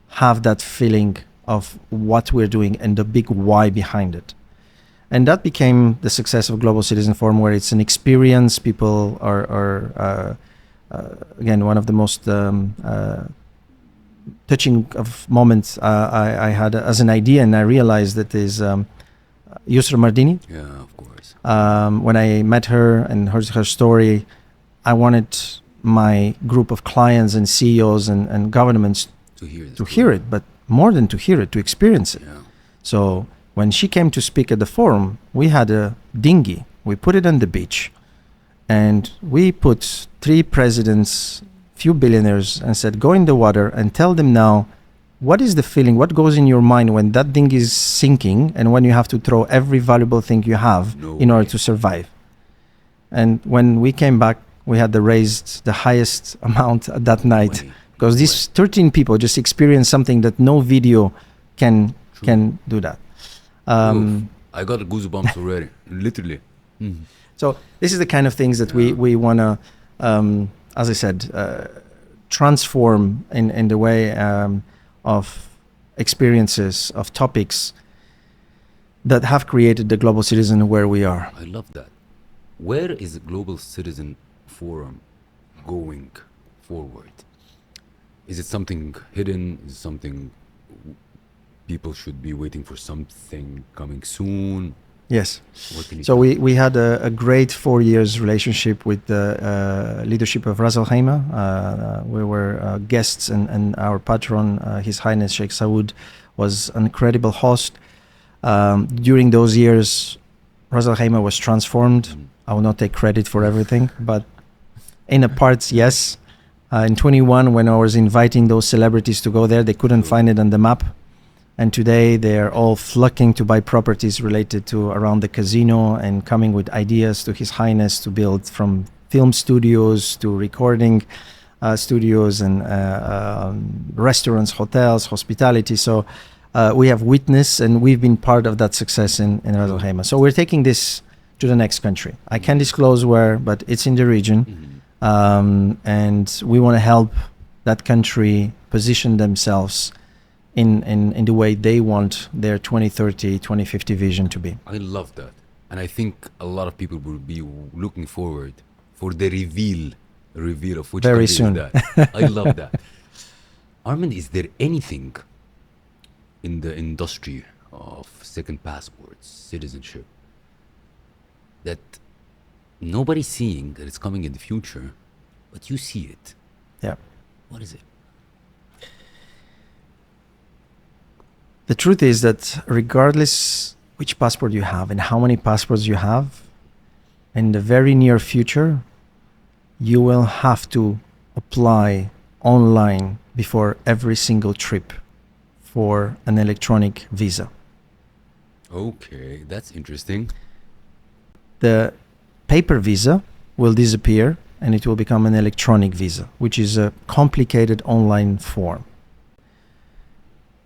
have that feeling of what we're doing and the big why behind it. And that became the success of Global Citizen Forum, where it's an experience. People are again, one of the most touching of moments I had as an idea, and I realized that is Yusra Mardini. Yeah, of course. When I met her and heard her story, I wanted my group of clients and CEOs and governments To hear it, but more than to hear it, to experience it. Yeah. So when she came to speak at the forum, we had a dinghy. We put it on the beach, and we put 3 presidents, few billionaires, and said, go in the water and tell them now, what is the feeling, what goes in your mind when that dinghy is sinking and when you have to throw every valuable thing you have in order to survive. And when we came back, we had raised the highest amount that night, because these 13 people just experienced something that no video can do that. I got goosebumps already, literally. So this is the kind of things that we want to, as I said, transform in the way of experiences, of topics that have created the Global Citizen where we are. I love that. Where is the Global Citizen Forum going forward? Is it something hidden? Is it something people should be waiting for, something coming soon? Yes. What can you So tell? we had a great 4 years relationship with the leadership of Ras Al Khaimah. We were guests, and our patron, His Highness Sheikh Saud, was an incredible host. During those years, Ras Al Khaimah was transformed. I will not take credit for everything, but in a part, yes. In 21, when I was inviting those celebrities to go there, they couldn't find it on the map. And today they are all flocking to buy properties related to around the casino and coming with ideas to His Highness to build from film studios to recording studios and restaurants, hotels, hospitality. So we have witnessed, and we've been part of that success in Ras Al Khaimah. So we're taking this to the next country. I can't disclose where, but it's in the region. And we want to help that country position themselves in the way they want their 2030, 2050 vision to be. I love that. And I think a lot of people will be looking forward for the reveal of which Very country soon. is that. I love that. Armand, is there anything in the industry of second passports, citizenship, that nobody's seeing that it's coming in the future, but you see it? Yeah. What is it? The truth is that regardless which passport you have and how many passports you have, in the very near future, you will have to apply online before every single trip for an electronic visa. Okay, that's interesting. The paper visa will disappear and it will become an electronic visa, which is a complicated online form.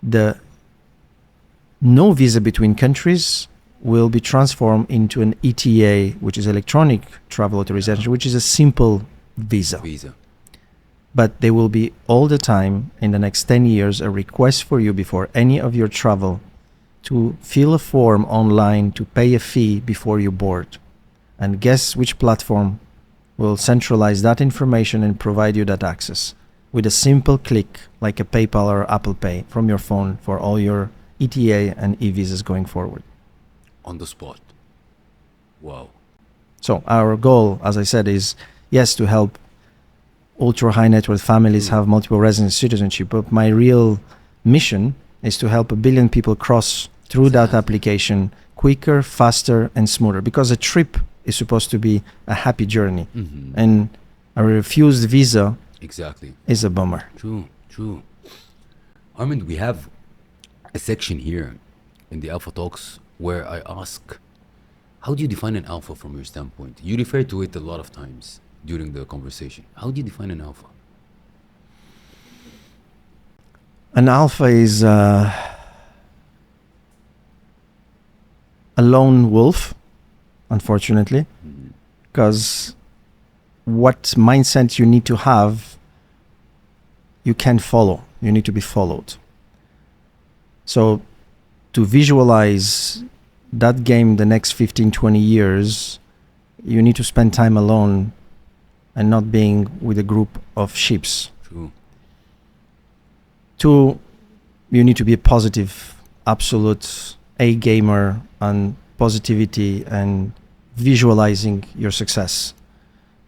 The no visa between countries will be transformed into an ETA, which is electronic travel authorization, which is a simple visa. But there will be all the time in the next 10 years a request for you before any of your travel to fill a form online to pay a fee before you board. And guess which platform will centralize that information and provide you that access with a simple click like a PayPal or Apple Pay from your phone for all your ETA and e-visas going forward. On the spot. Wow. So our goal, as I said, is yes, to help ultra high net worth families have multiple residence citizenship, but my real mission is to help 1 billion people cross through that application quicker, faster and smoother, because a trip is supposed to be a happy journey, and a refused visa is a bummer. True. Armand, we have a section here in the Alpha Talks where I ask, how do you define an alpha from your standpoint? You refer to it a lot of times during the conversation. How do you define an alpha? An alpha is a lone wolf, unfortunately, because what mindset you need to have, you can follow. You need to be followed. So to visualize that game the next 15, 20 years, you need to spend time alone and not being with a group of sheeps. True. 2, you need to be a positive, absolute A gamer on positivity and visualizing your success.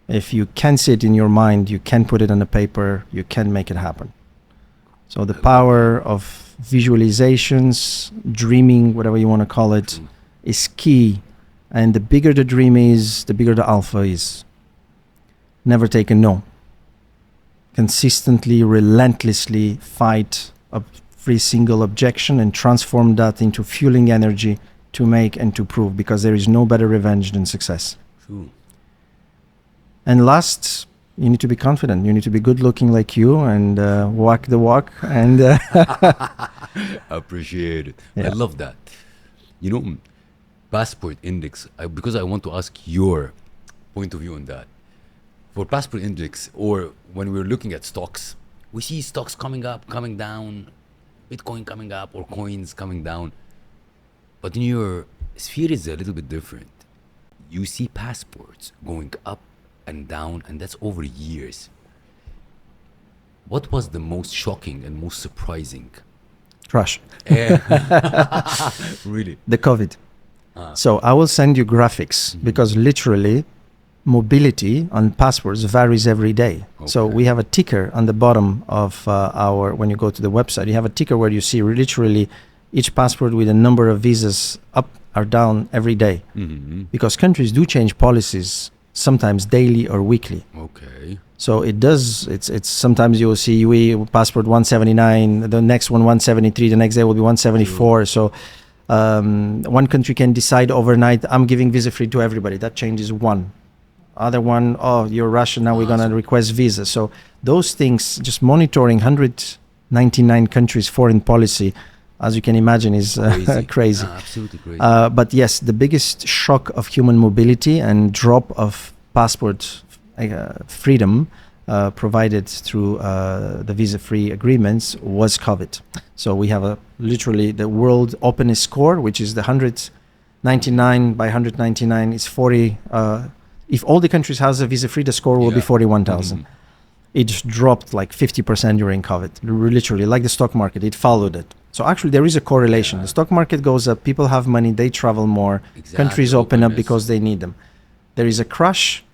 If you can see it in your mind, you can put it on a paper, you can make it happen. So the power of visualizations, dreaming, whatever you want to call it, is key. And the bigger the dream is, the bigger the alpha is. Never take a no. Consistently, relentlessly fight every single objection and transform that into fueling energy to make and to prove, because there is no better revenge than success. True. And last, you need to be confident. You need to be good looking like you and walk the walk. And Appreciate it. Yeah. I love that. You know, passport index, because I want to ask your point of view on that. For passport index, or when we're looking at stocks, we see stocks coming up, coming down, Bitcoin coming up, or coins coming down. But in your sphere is a little bit different. You see passports going up and down, and that's over years. What was the most shocking and most surprising? crush. Really? The COVID. So I will send you graphics because literally mobility on passports varies every day. So we have a ticker on the bottom of when you go to the website, you have a ticker where you see literally each passport with a number of visas up or down every day. Because countries do change policies sometimes daily or weekly. Okay. So it does, it's sometimes you will see passport 179, the next one 173, the next day will be 174. So one country can decide overnight, I'm giving visa free to everybody. That changes one. Other one, oh, you're Russian, now we're going to request visa. So those things, just monitoring 199 countries' foreign policy as you can imagine, is crazy. Absolutely crazy. But yes, the biggest shock of human mobility and drop of passport freedom provided through the visa-free agreements was COVID. So we have literally the world openness score, which is the 199 by 199 is 40. If all the countries has a visa-free, the score will be 41,000. It just dropped like 50% during COVID, literally, like the stock market. It followed it. So actually, there is a correlation. The stock market goes up, people have money, they travel more, countries open up because they need them. There is a crash,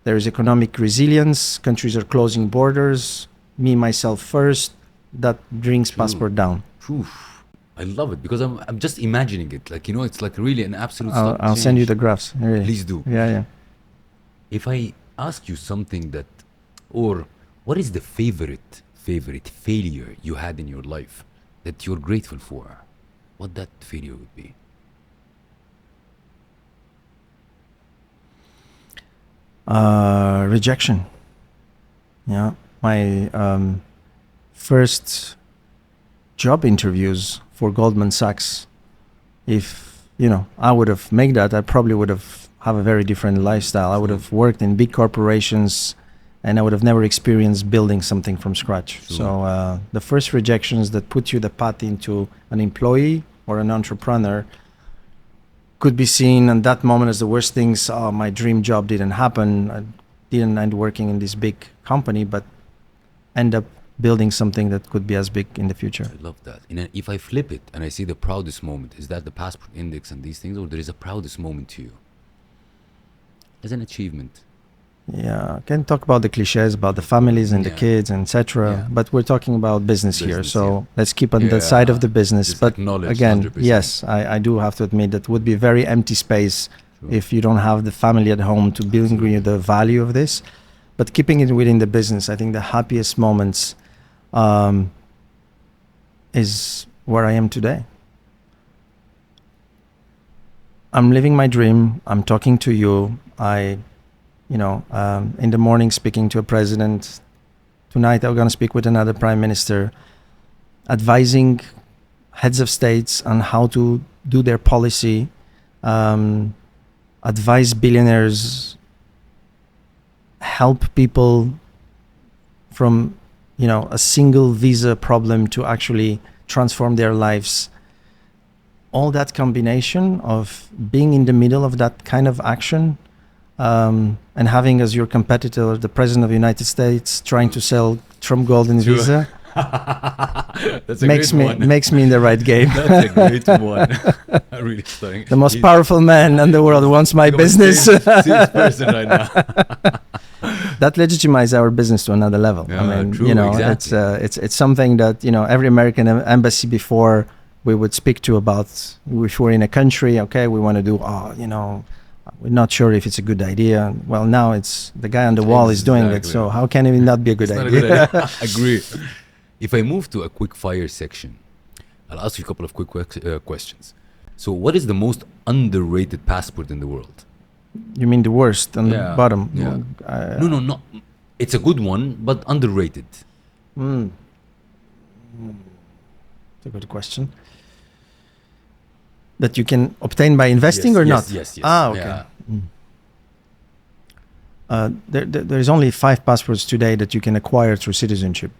there is economic resilience, countries are closing borders, me, myself first, that brings passport down. I love it because I'm just imagining it. Like, it's like really an absolute I'll send you the graphs. Really. Please do. Yeah. If I ask you something or what is the favorite failure you had in your life that you're grateful for? What that failure would be? Rejection. Yeah. My first job interviews for Goldman Sachs, if I would have made that, I probably would have a very different lifestyle. I would have worked in big corporations and I would have never experienced building something from scratch. So the first rejections that put you the path into an employee or an entrepreneur could be seen in that moment as the worst things. Oh, my dream job didn't happen. I didn't end working in this big company, but end up building something that could be as big in the future. I love that. And if I flip it and I see the proudest moment, is that the passport index and these things, or there is a proudest moment to you as an achievement? Yeah, I can talk about the cliches about the families and the kids and etc. But we're talking about business here, so let's keep on the side of the business. Just but again, 100%. yes, I do have to admit that would be very empty space if you don't have the family at home to bring you the value of this. But keeping it within the business, I think the happiest moments is where I am today. I'm living my dream. I'm talking to you. In the morning speaking to a president. Tonight I'm going to speak with another prime minister, advising heads of states on how to do their policy, advise billionaires, help people from a single visa problem to actually transform their lives. All that combination of being in the middle of that kind of action, and having as your competitor the president of the United States trying to sell Trump golden visa That's a makes great one. makes me in the right game. That's a great one. Really stunning. The most powerful man in the world wants my business. Same person right now. That legitimizes our business to another level. Yeah, I mean, true, exactly. it's something that every American embassy before we would speak to about if we're in a country. Okay, we want to do. We're not sure if it's a good idea. Well, now it's the guy on the wall is doing it. So how can it not be a good idea? Agree. If I move to a quick fire section, I'll ask you a couple of quick questions. So what is the most underrated passport in the world? You mean the worst on the bottom? Yeah. No. It's a good one, but underrated. It's a good question. That you can obtain by investing or not? Yes. Ah, okay. Yeah. There's only 5 passports today that you can acquire through citizenship.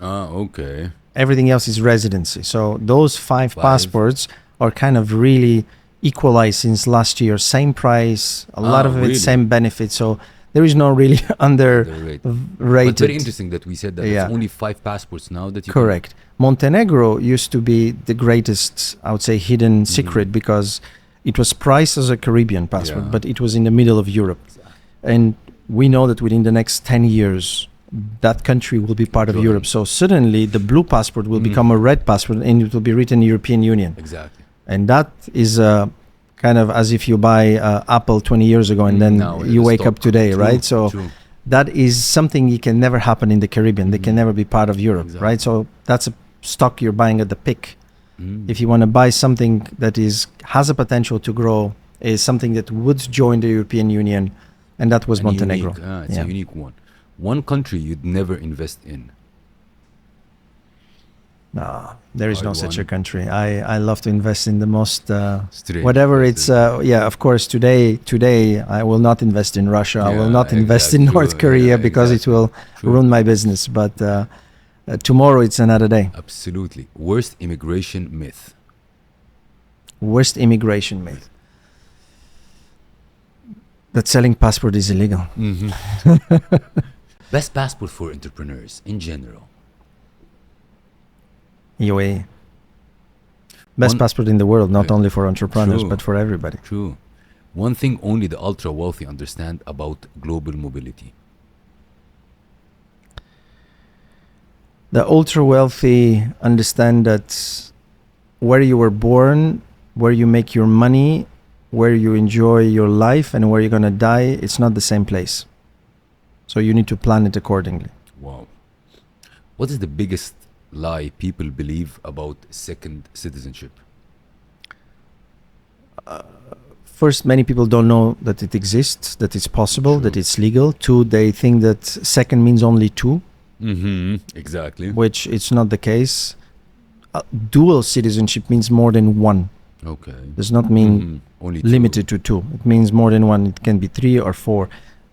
Ah, okay. Everything else is residency. So those 5 passports are kind of really equalized since last year. Same price, a lot of it, same benefits. So there is no really underrated. But very interesting that we said that it's only 5 passports now that you Correct. Montenegro used to be the greatest, I would say, hidden secret because it was priced as a Caribbean passport, but it was in the middle of Europe. And we know that within the next 10 years, that country will be part of Europe. So suddenly the blue passport will become a red passport and it will be written European Union. Exactly. And that is kind of as if you buy Apple 20 years ago and then you wake up today, right? So that is something that can never happen in the Caribbean. They can never be part of Europe, right? So that's a stock you're buying at the peak. If you want to buy something that has a potential to grow, is something that would join the European Union, and that was Montenegro. It's a unique one. One country you'd never invest in. No, there is I no such a won. country. I love to invest in the most Strange whatever places. it's yeah, of course today I will not invest in Russia. I will Yeah, not invest in exactly. North True. Korea Yeah, because it exactly. will True. ruin my business. But tomorrow it's another day. Absolutely. Worst immigration myth. Worst immigration myth. That selling passport is illegal. Best passport for entrepreneurs in general. UAE. Best One- passport in the world, not Uh, only for entrepreneurs, True. but for everybody. True. One thing only the ultra wealthy understand about global mobility. The ultra wealthy understand that where you were born, where you make your money, where you enjoy your life, and where you're going to die, it's not the same place. So you need to plan it accordingly. Wow. What is the biggest lie people believe about second citizenship? First, many people don't know that it exists, that it's possible, True. that it's legal. Two, they think that second means only two, Exactly. which it's not the case. Dual citizenship means more than one. Okay. Does not mean Only two. limited to two. It means more than one. It can be three or four.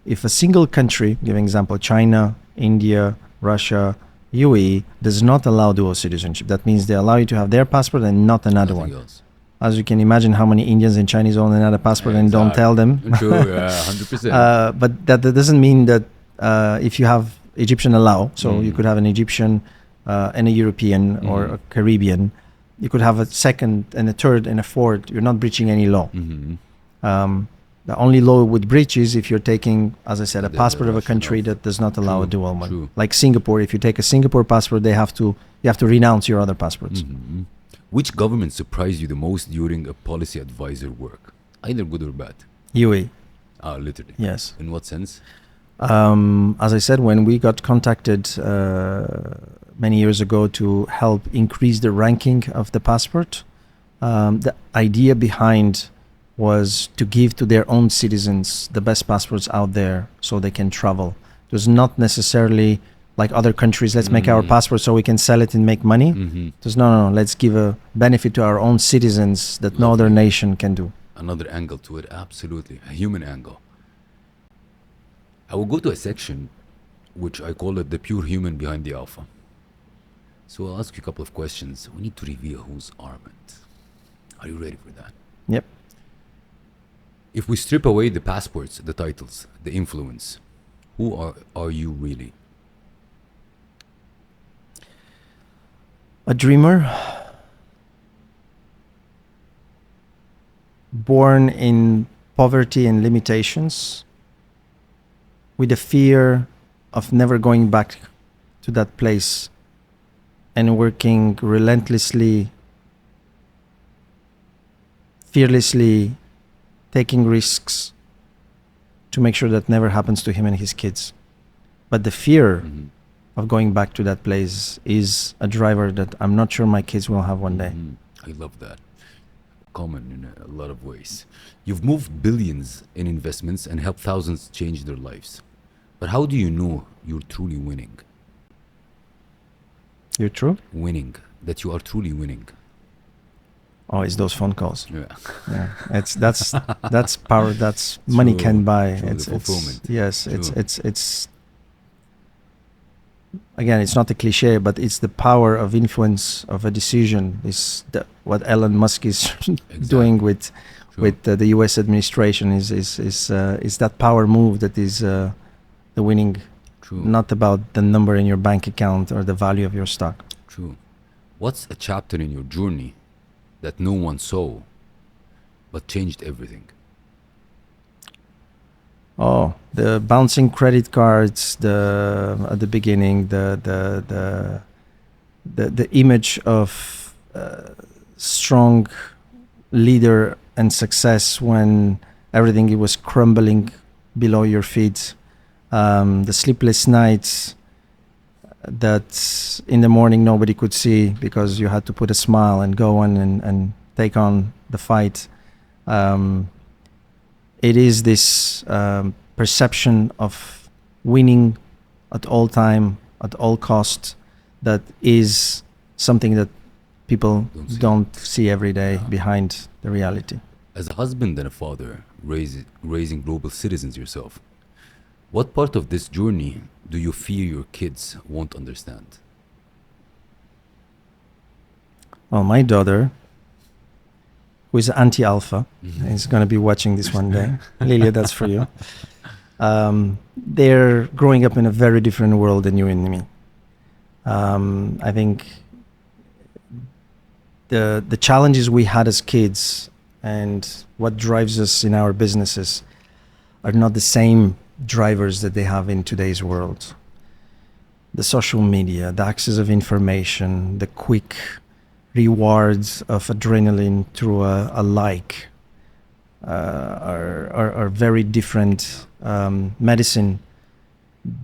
If a single country, give an example, China, India, Russia, UAE, does not allow dual citizenship, that means they allow you to have their passport and not another Nothing one. else. As you can imagine, how many Indians and Chinese own another passport and don't tell them. True. Yeah, 100%. But that doesn't mean that if you have Egyptian allow, so you could have an Egyptian and a European or a Caribbean, you could have a second and a third and a fourth. You're not breaching any law. The only law would breach is if you're taking, as I said, a The passport of a Russian country of- that does not allow a True, dual one. true. Like Singapore, if you take a Singapore passport, you have to renounce your other passports. Which government surprised you the most during a policy advisor work? Either good or bad. UAE, Literally. yes. In what sense? As I said, when we got contacted many years ago to help increase the ranking of the passport, the idea behind was to give to their own citizens the best passports out there so they can travel. It was not necessarily like other countries, let's make our passport so we can sell it and make money. It was no, let's give a benefit to our own citizens that no other Lovely. nation can do. Another angle to it, absolutely. A human angle. I will go to a section which I call it the pure human behind the alpha. So I'll ask you a couple of questions. We need to reveal who's Armand. Are you ready for that? Yep. If we strip away the passports, the titles, the influence, who are you really? A dreamer, born in poverty and limitations, with the fear of never going back to that place, and working relentlessly, fearlessly, taking risks to make sure that never happens to him and his kids. But the fear of going back to that place is a driver that I'm not sure my kids will have one day. I love that. Common in a lot of ways. You've moved billions in investments and helped thousands change their lives. But how do you know you're truly winning? You're true? Winning. That you are truly winning. Oh, it's those phone calls. Yeah. Yeah, that's power. That's money True, can buy. true, the It's fulfillment. yes. True. It's again. It's not a cliche, but it's the power of influence of a decision. Is what Elon Musk is doing with True. the U.S. administration. Is that power move that is the winning. True. Not about the number in your bank account or the value of your stock. True. What's a chapter in your journey that no one saw but changed everything? Oh, the bouncing credit cards, at the beginning, the image of strong leader and success when everything was crumbling below your feet. The sleepless nights that in the morning nobody could see because you had to put a smile and go on and take on the fight. It is this perception of winning at all time, at all cost, that is something that people Don't see. don't see every day Yeah. behind the reality. As a husband and a father, raising global citizens yourself, what part of this journey do you fear your kids won't understand? Well, my daughter, who is anti-alpha, is going to be watching this one day. Lilia, that's for you. They're growing up in a very different world than you and me. I think the challenges we had as kids and what drives us in our businesses are not the same drivers that they have in today's world. The social media, the access of information, the quick rewards of adrenaline through a like are very different medicine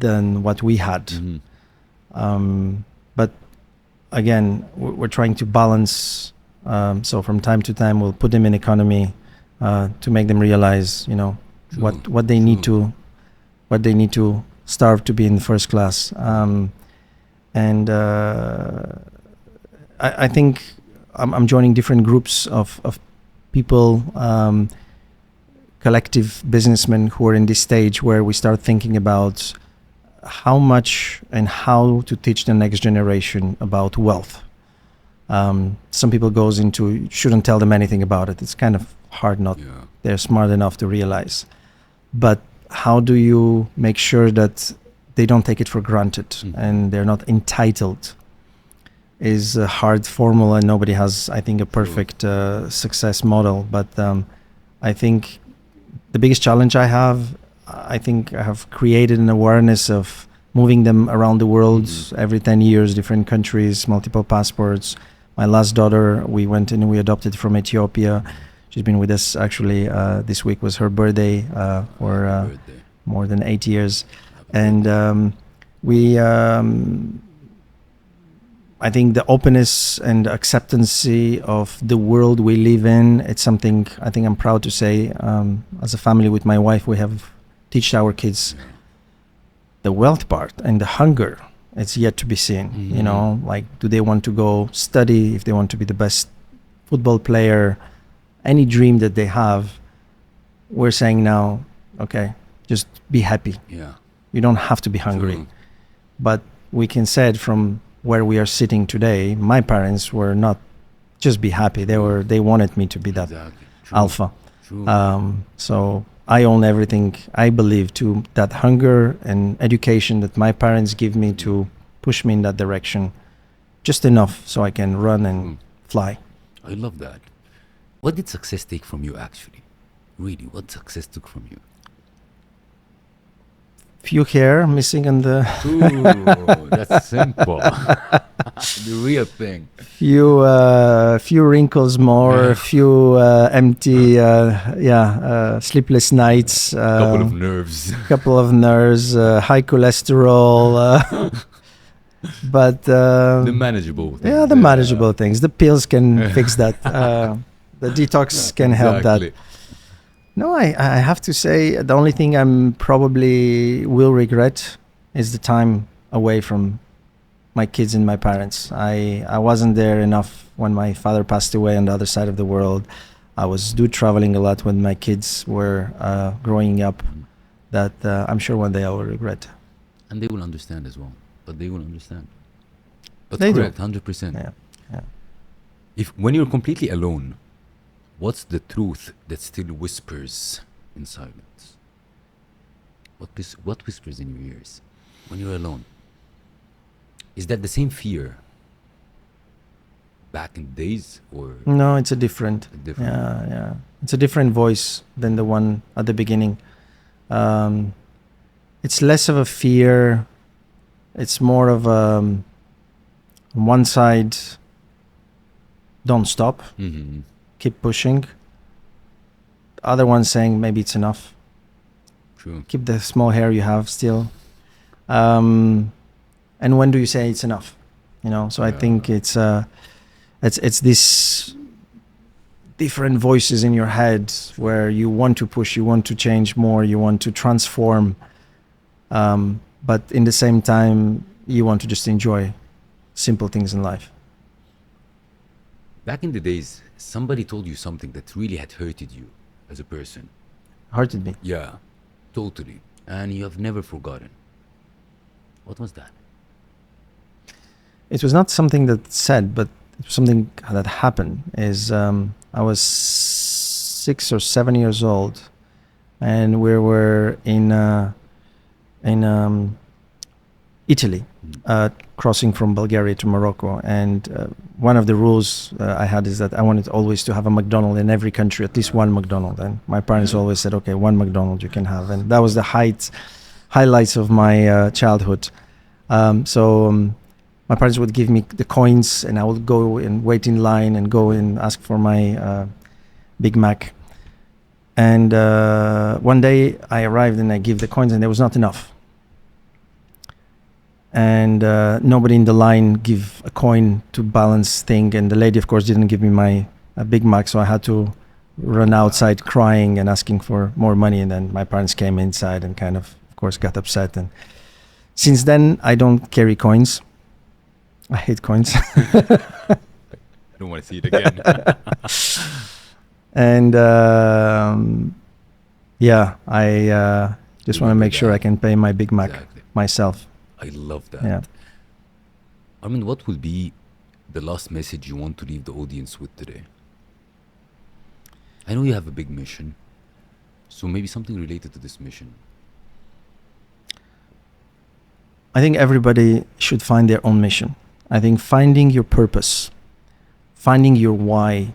than what we had. But again, we're trying to balance. So from time to time, we'll put them in economy to make them realize, True, what they need to starve to be in first class. And I think I'm joining different groups of people, collective businessmen who are in this stage where we start thinking about how much and how to teach the next generation about wealth. Some people goes into shouldn't tell them anything about it. It's kind of hard not. Yeah. They're smart enough to realize. But how do you make sure that they don't take it for granted and they're not entitled? Is a hard formula, and nobody has, I think, a perfect success model. But I think the biggest challenge I think I have created an awareness of moving them around the world every 10 years, different countries, multiple passports. My last daughter, we went and we adopted from Ethiopia. She's been with us actually. This week was her birthday for more than 8 years. And I think the openness and acceptance of the world we live in, it's something I think I'm proud to say. As a family with my wife, we have teach our kids the wealth part and the hunger. It's yet to be seen. Like, do they want to go study? If they want to be the best football player, any dream that they have, we're saying now, okay, just be happy. Yeah. You don't have to be hungry. True. But we can say it from where we are sitting today. My parents were not just be happy. They wanted me to be that Exactly. True. alpha. True. So I own everything, I believe, to that hunger and education that my parents give me to push me in that direction, just enough so I can run and fly. I love that. What did success take from you, actually? Really, what success took from you? Few hair missing on the Ooh, that's simple. The real thing. few wrinkles more, few empty sleepless nights, Couple of nerves. couple of nerves, high cholesterol, but The manageable things. yeah, the manageable things. The pills can fix that. The detox can help that. Exactly. No, I have to say the only thing I'm probably will regret is the time away from my kids and my parents. I wasn't there enough when my father passed away on the other side of the world. I was traveling a lot when my kids were growing up. That I'm sure one day I will regret. And they will understand as well. But they will understand. But They do. correct, 100%. Yeah. When you're completely alone, what's the truth that still whispers in silence? What whispers in your ears when you're alone? Is that the same fear back in days, or No, it's a different. different? Yeah. It's a different voice than the one at the beginning. It's less of a fear. It's more of on one side, don't stop, keep pushing. The other one saying maybe it's enough. True. Keep the small hair you have still. And when do you say it's enough? So I think it's this different voices in your head where you want to push, you want to change more, you want to transform, but in the same time you want to just enjoy simple things in life. Back in the days, somebody told you something that really had hurted you as a person. Hurted me. Yeah, totally. And you have never forgotten. What was that? It was not something that said, but it was something that happened. I was 6 or 7 years old, and we were in Italy, crossing from Bulgaria to Morocco. And one of the rules I had is that I wanted always to have a McDonald's in every country, at least one McDonald's. And my parents always said, okay, one McDonald's you can have. And that was the highlights of my childhood. So my parents would give me the coins, and I would go and wait in line and go and ask for my Big Mac. And one day I arrived and I give the coins, and there was not enough. And nobody in the line give a coin to balance thing. And the lady, of course, didn't give me my Big Mac, so I had to run outside crying and asking for more money. And then my parents came inside and kind of course, got upset. And since then, I don't carry coins. I hate coins. I don't want to see it again. And yeah, I just want to make sure I can pay my Big Mac myself. I love that. Yeah. I mean, what will be the last message you want to leave the audience with today? I know you have a big mission, so maybe something related to this mission. I think everybody should find their own mission. I think finding your purpose, finding your why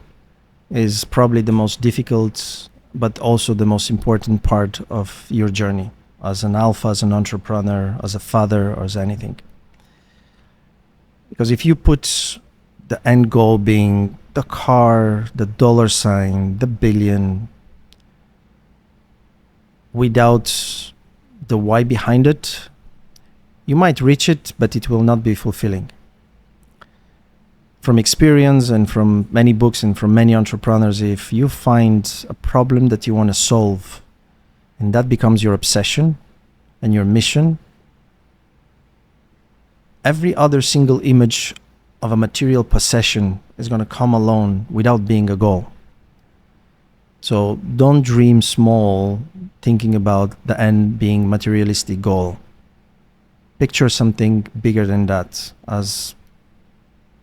is probably the most difficult, but also the most important part of your journey as an alpha, as an entrepreneur, as a father, or as anything. Because if you put the end goal being the car, the dollar sign, the billion, without the why behind it, you might reach it, but it will not be fulfilling. From experience and from many books and from many entrepreneurs, if you find a problem that you want to solve and that becomes your obsession and your mission, every other single image of a material possession is going to come alone without being a goal. So don't dream small, thinking about the end being materialistic goal. Picture something bigger than that as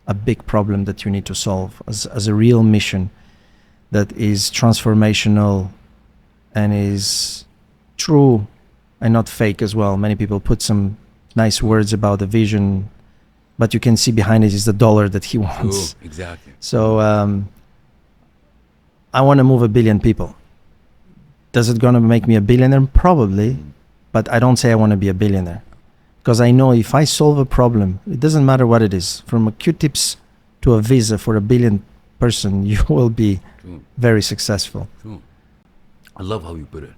a big problem that you need to solve, as a real mission that is transformational and is true and not fake as well. Many people put some nice words about the vision, but you can see behind it is the dollar that he wants. Oh, exactly. So I want to move 1 billion people. Does it gonna make me a billionaire? Probably, but I don't say I want to be a billionaire. Because I know if I solve a problem, it doesn't matter what it is, from a Q-tips to a visa for 1 billion person, you will be very successful. True. I love how you put it.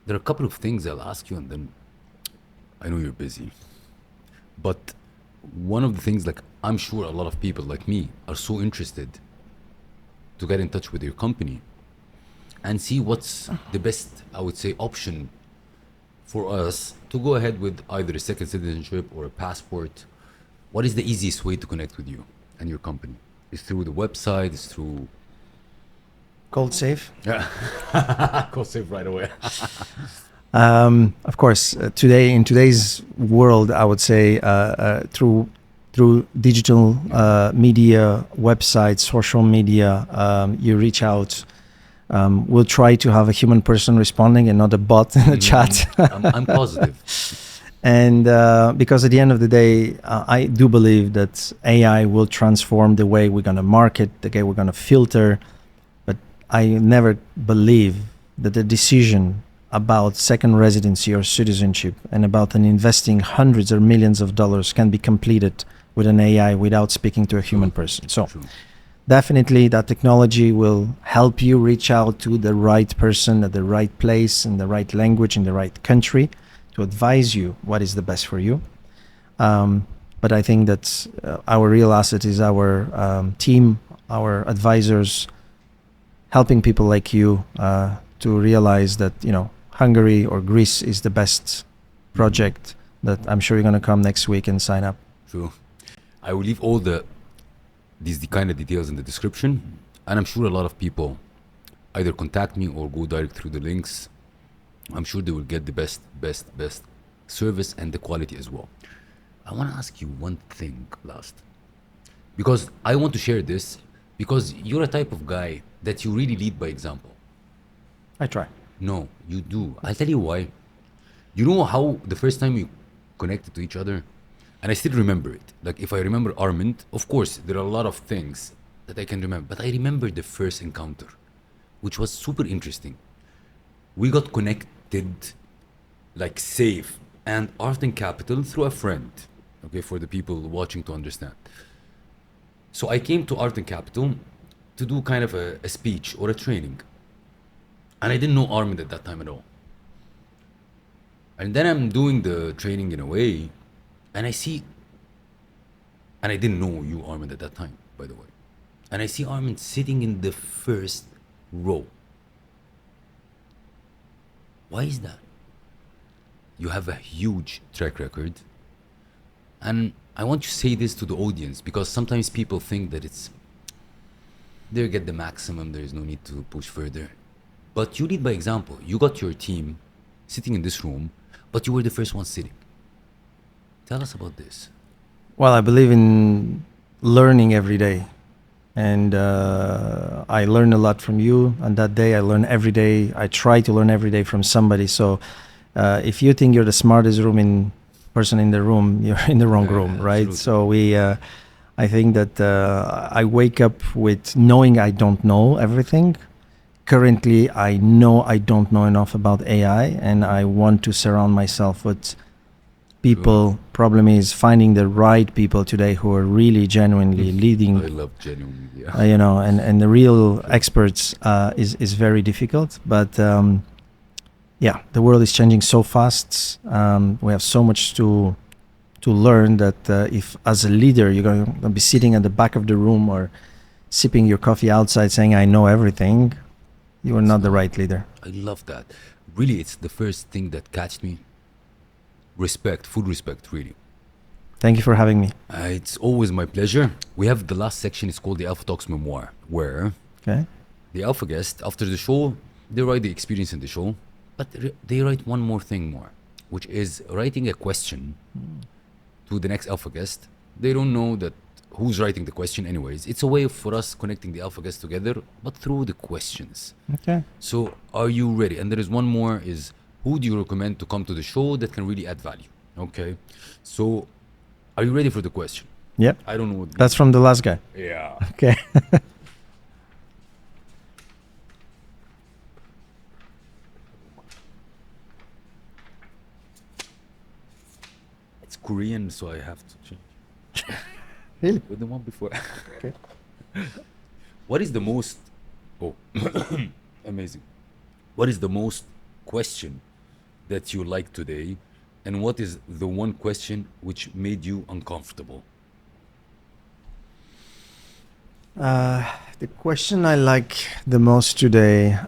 There are a couple of things I'll ask you, and then I know you're busy. But one of the things, like, I'm sure a lot of people like me are so interested to get in touch with your company and see what's the best, I would say, option for us to go ahead with either a second citizenship or a passport. What is the easiest way to connect with you and your company? Is through the website? Is through Cold Safe? Yeah. Call Seif right away. Of course, in today's world, I would say through digital media, websites, social media, you reach out. We'll try to have a human person responding and not a bot in the chat. I'm positive. And because at the end of the day, I do believe that AI will transform the way we're going to market, the way we're going to filter. But I never believe that the decision about second residency or citizenship and about investing hundreds or millions of dollars can be completed with an AI without speaking to a human person. So. True. Definitely that technology will help you reach out to the right person at the right place in the right language in the right country to advise you what is the best for you. But I think that our real asset is our team, our advisors, helping people like you to realize that, Hungary or Greece is the best project that I'm sure you're going to come next week and sign up. True. I will leave all the these kind of details in the description, and I'm sure a lot of people either contact me or go direct through the links. I'm sure they will get the best service and the quality as well. I want to ask you one thing last, because I want to share this because you're a type of guy that you really lead by example. I try. No, you do. I'll tell you why. You know how the first time we connected to each other, and I still remember it. Like if I remember Armand, of course, there are a lot of things that I can remember, but I remember the first encounter, which was super interesting. We got connected like Seif and Arton Capital through a friend, okay, for the people watching to understand. So I came to Arton Capital to do kind of a speech or a training. And I didn't know Armand at that time at all. And then I'm doing the training in a way, and I see, and I didn't know you, Armand, at that time, by the way. And I see Armand sitting in the first row. Why is that? You have a huge track record. And I want to say this to the audience because sometimes people think that they get the maximum, there is no need to push further. But you lead by example. You got your team sitting in this room, but you were the first one sitting. Tell us about this. Well, I believe in learning every day. And I learn a lot from you. And that day I learn every day. I try to learn every day from somebody. So if you think you're the smartest person in the room, you're in the wrong room, right? Absolutely. So I think that I wake up with knowing I don't know everything. Currently, I know I don't know enough about AI, and I want to surround myself with people. Sure. Problem is finding the right people today who are really genuinely leading. I love genuine media. And the real experts is very difficult. But yeah, the world is changing so fast. We have so much to learn that if as a leader you're going to be sitting at the back of the room or sipping your coffee outside saying I know everything, you are not the right leader. I love that. Really, it's the first thing that catched me. Respect, full respect, really. Thank you for having me. It's always my pleasure. We have the last section, it's called the Alpha Talks Memoir, where the Alpha guest, after the show, they write the experience in the show, but they write one more thing more, which is writing a question to the next Alpha guest. They don't know that who's writing the question anyways. It's a way for us connecting the Alpha guests together, but through the questions. Okay. So are you ready? And there is one more is, who do you recommend to come to the show that can really add value? Okay. So are you ready for the question? Yep. I don't know what That's from the last guy. Yeah. Okay. It's Korean, so I have to change. Really? With the one before. Okay. What is the most... Oh, amazing. What is the most question that you like today? And what is the one question which made you uncomfortable? The question I like the most today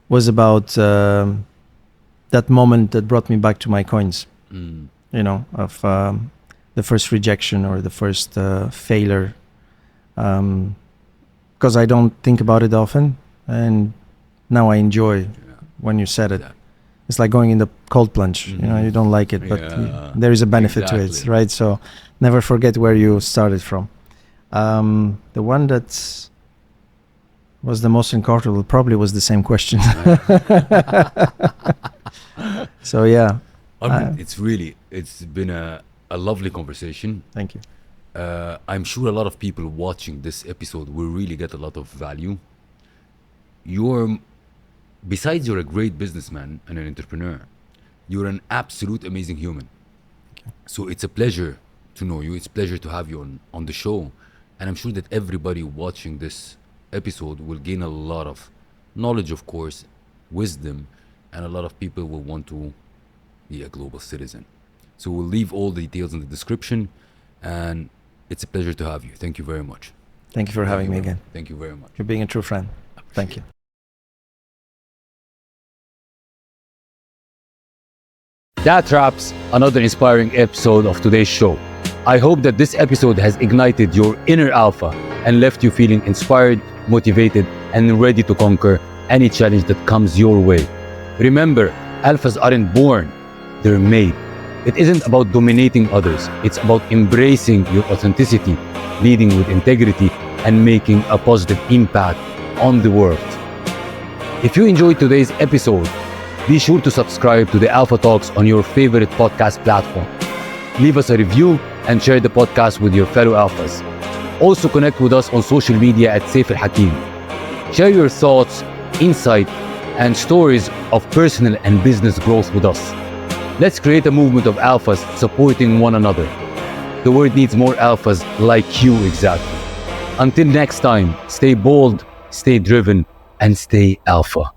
was about that moment that brought me back to my coins. Of the first rejection or the first failure. Because I don't think about it often, and now I enjoy when you said it. Yeah. It's like going in the cold plunge. You don't like it, but there is a benefit to it, Exactly. right? So never forget where you started from. The one that was the most uncomfortable probably was the same question. So yeah. It's been a lovely conversation. Thank you. I'm sure a lot of people watching this episode will really get a lot of value. Besides you're a great businessman and an entrepreneur, you're an absolute amazing human. So it's a pleasure to know you. It's a pleasure to have you on the show. And I'm sure that everybody watching this episode will gain a lot of knowledge, of course, wisdom, and a lot of people will want to be a global citizen. So we'll leave all the details in the description, and it's a pleasure to have you. Thank you very much. Thank you for having me again. Thank you very much. You're being a true friend. Thank you. That wraps another inspiring episode of today's show. I hope that this episode has ignited your inner alpha and left you feeling inspired, motivated, and ready to conquer any challenge that comes your way. Remember, alphas aren't born, they're made. It isn't about dominating others, it's about embracing your authenticity, leading with integrity, and making a positive impact on the world. If you enjoyed today's episode, be sure to subscribe to the Alpha Talks on your favorite podcast platform. Leave us a review and share the podcast with your fellow alphas. Also connect with us on social media at Seif El Hakim. Share your thoughts, insight, and stories of personal and business growth with us. Let's create a movement of alphas supporting one another. The world needs more alphas like you exactly. Until next time, stay bold, stay driven, and stay alpha.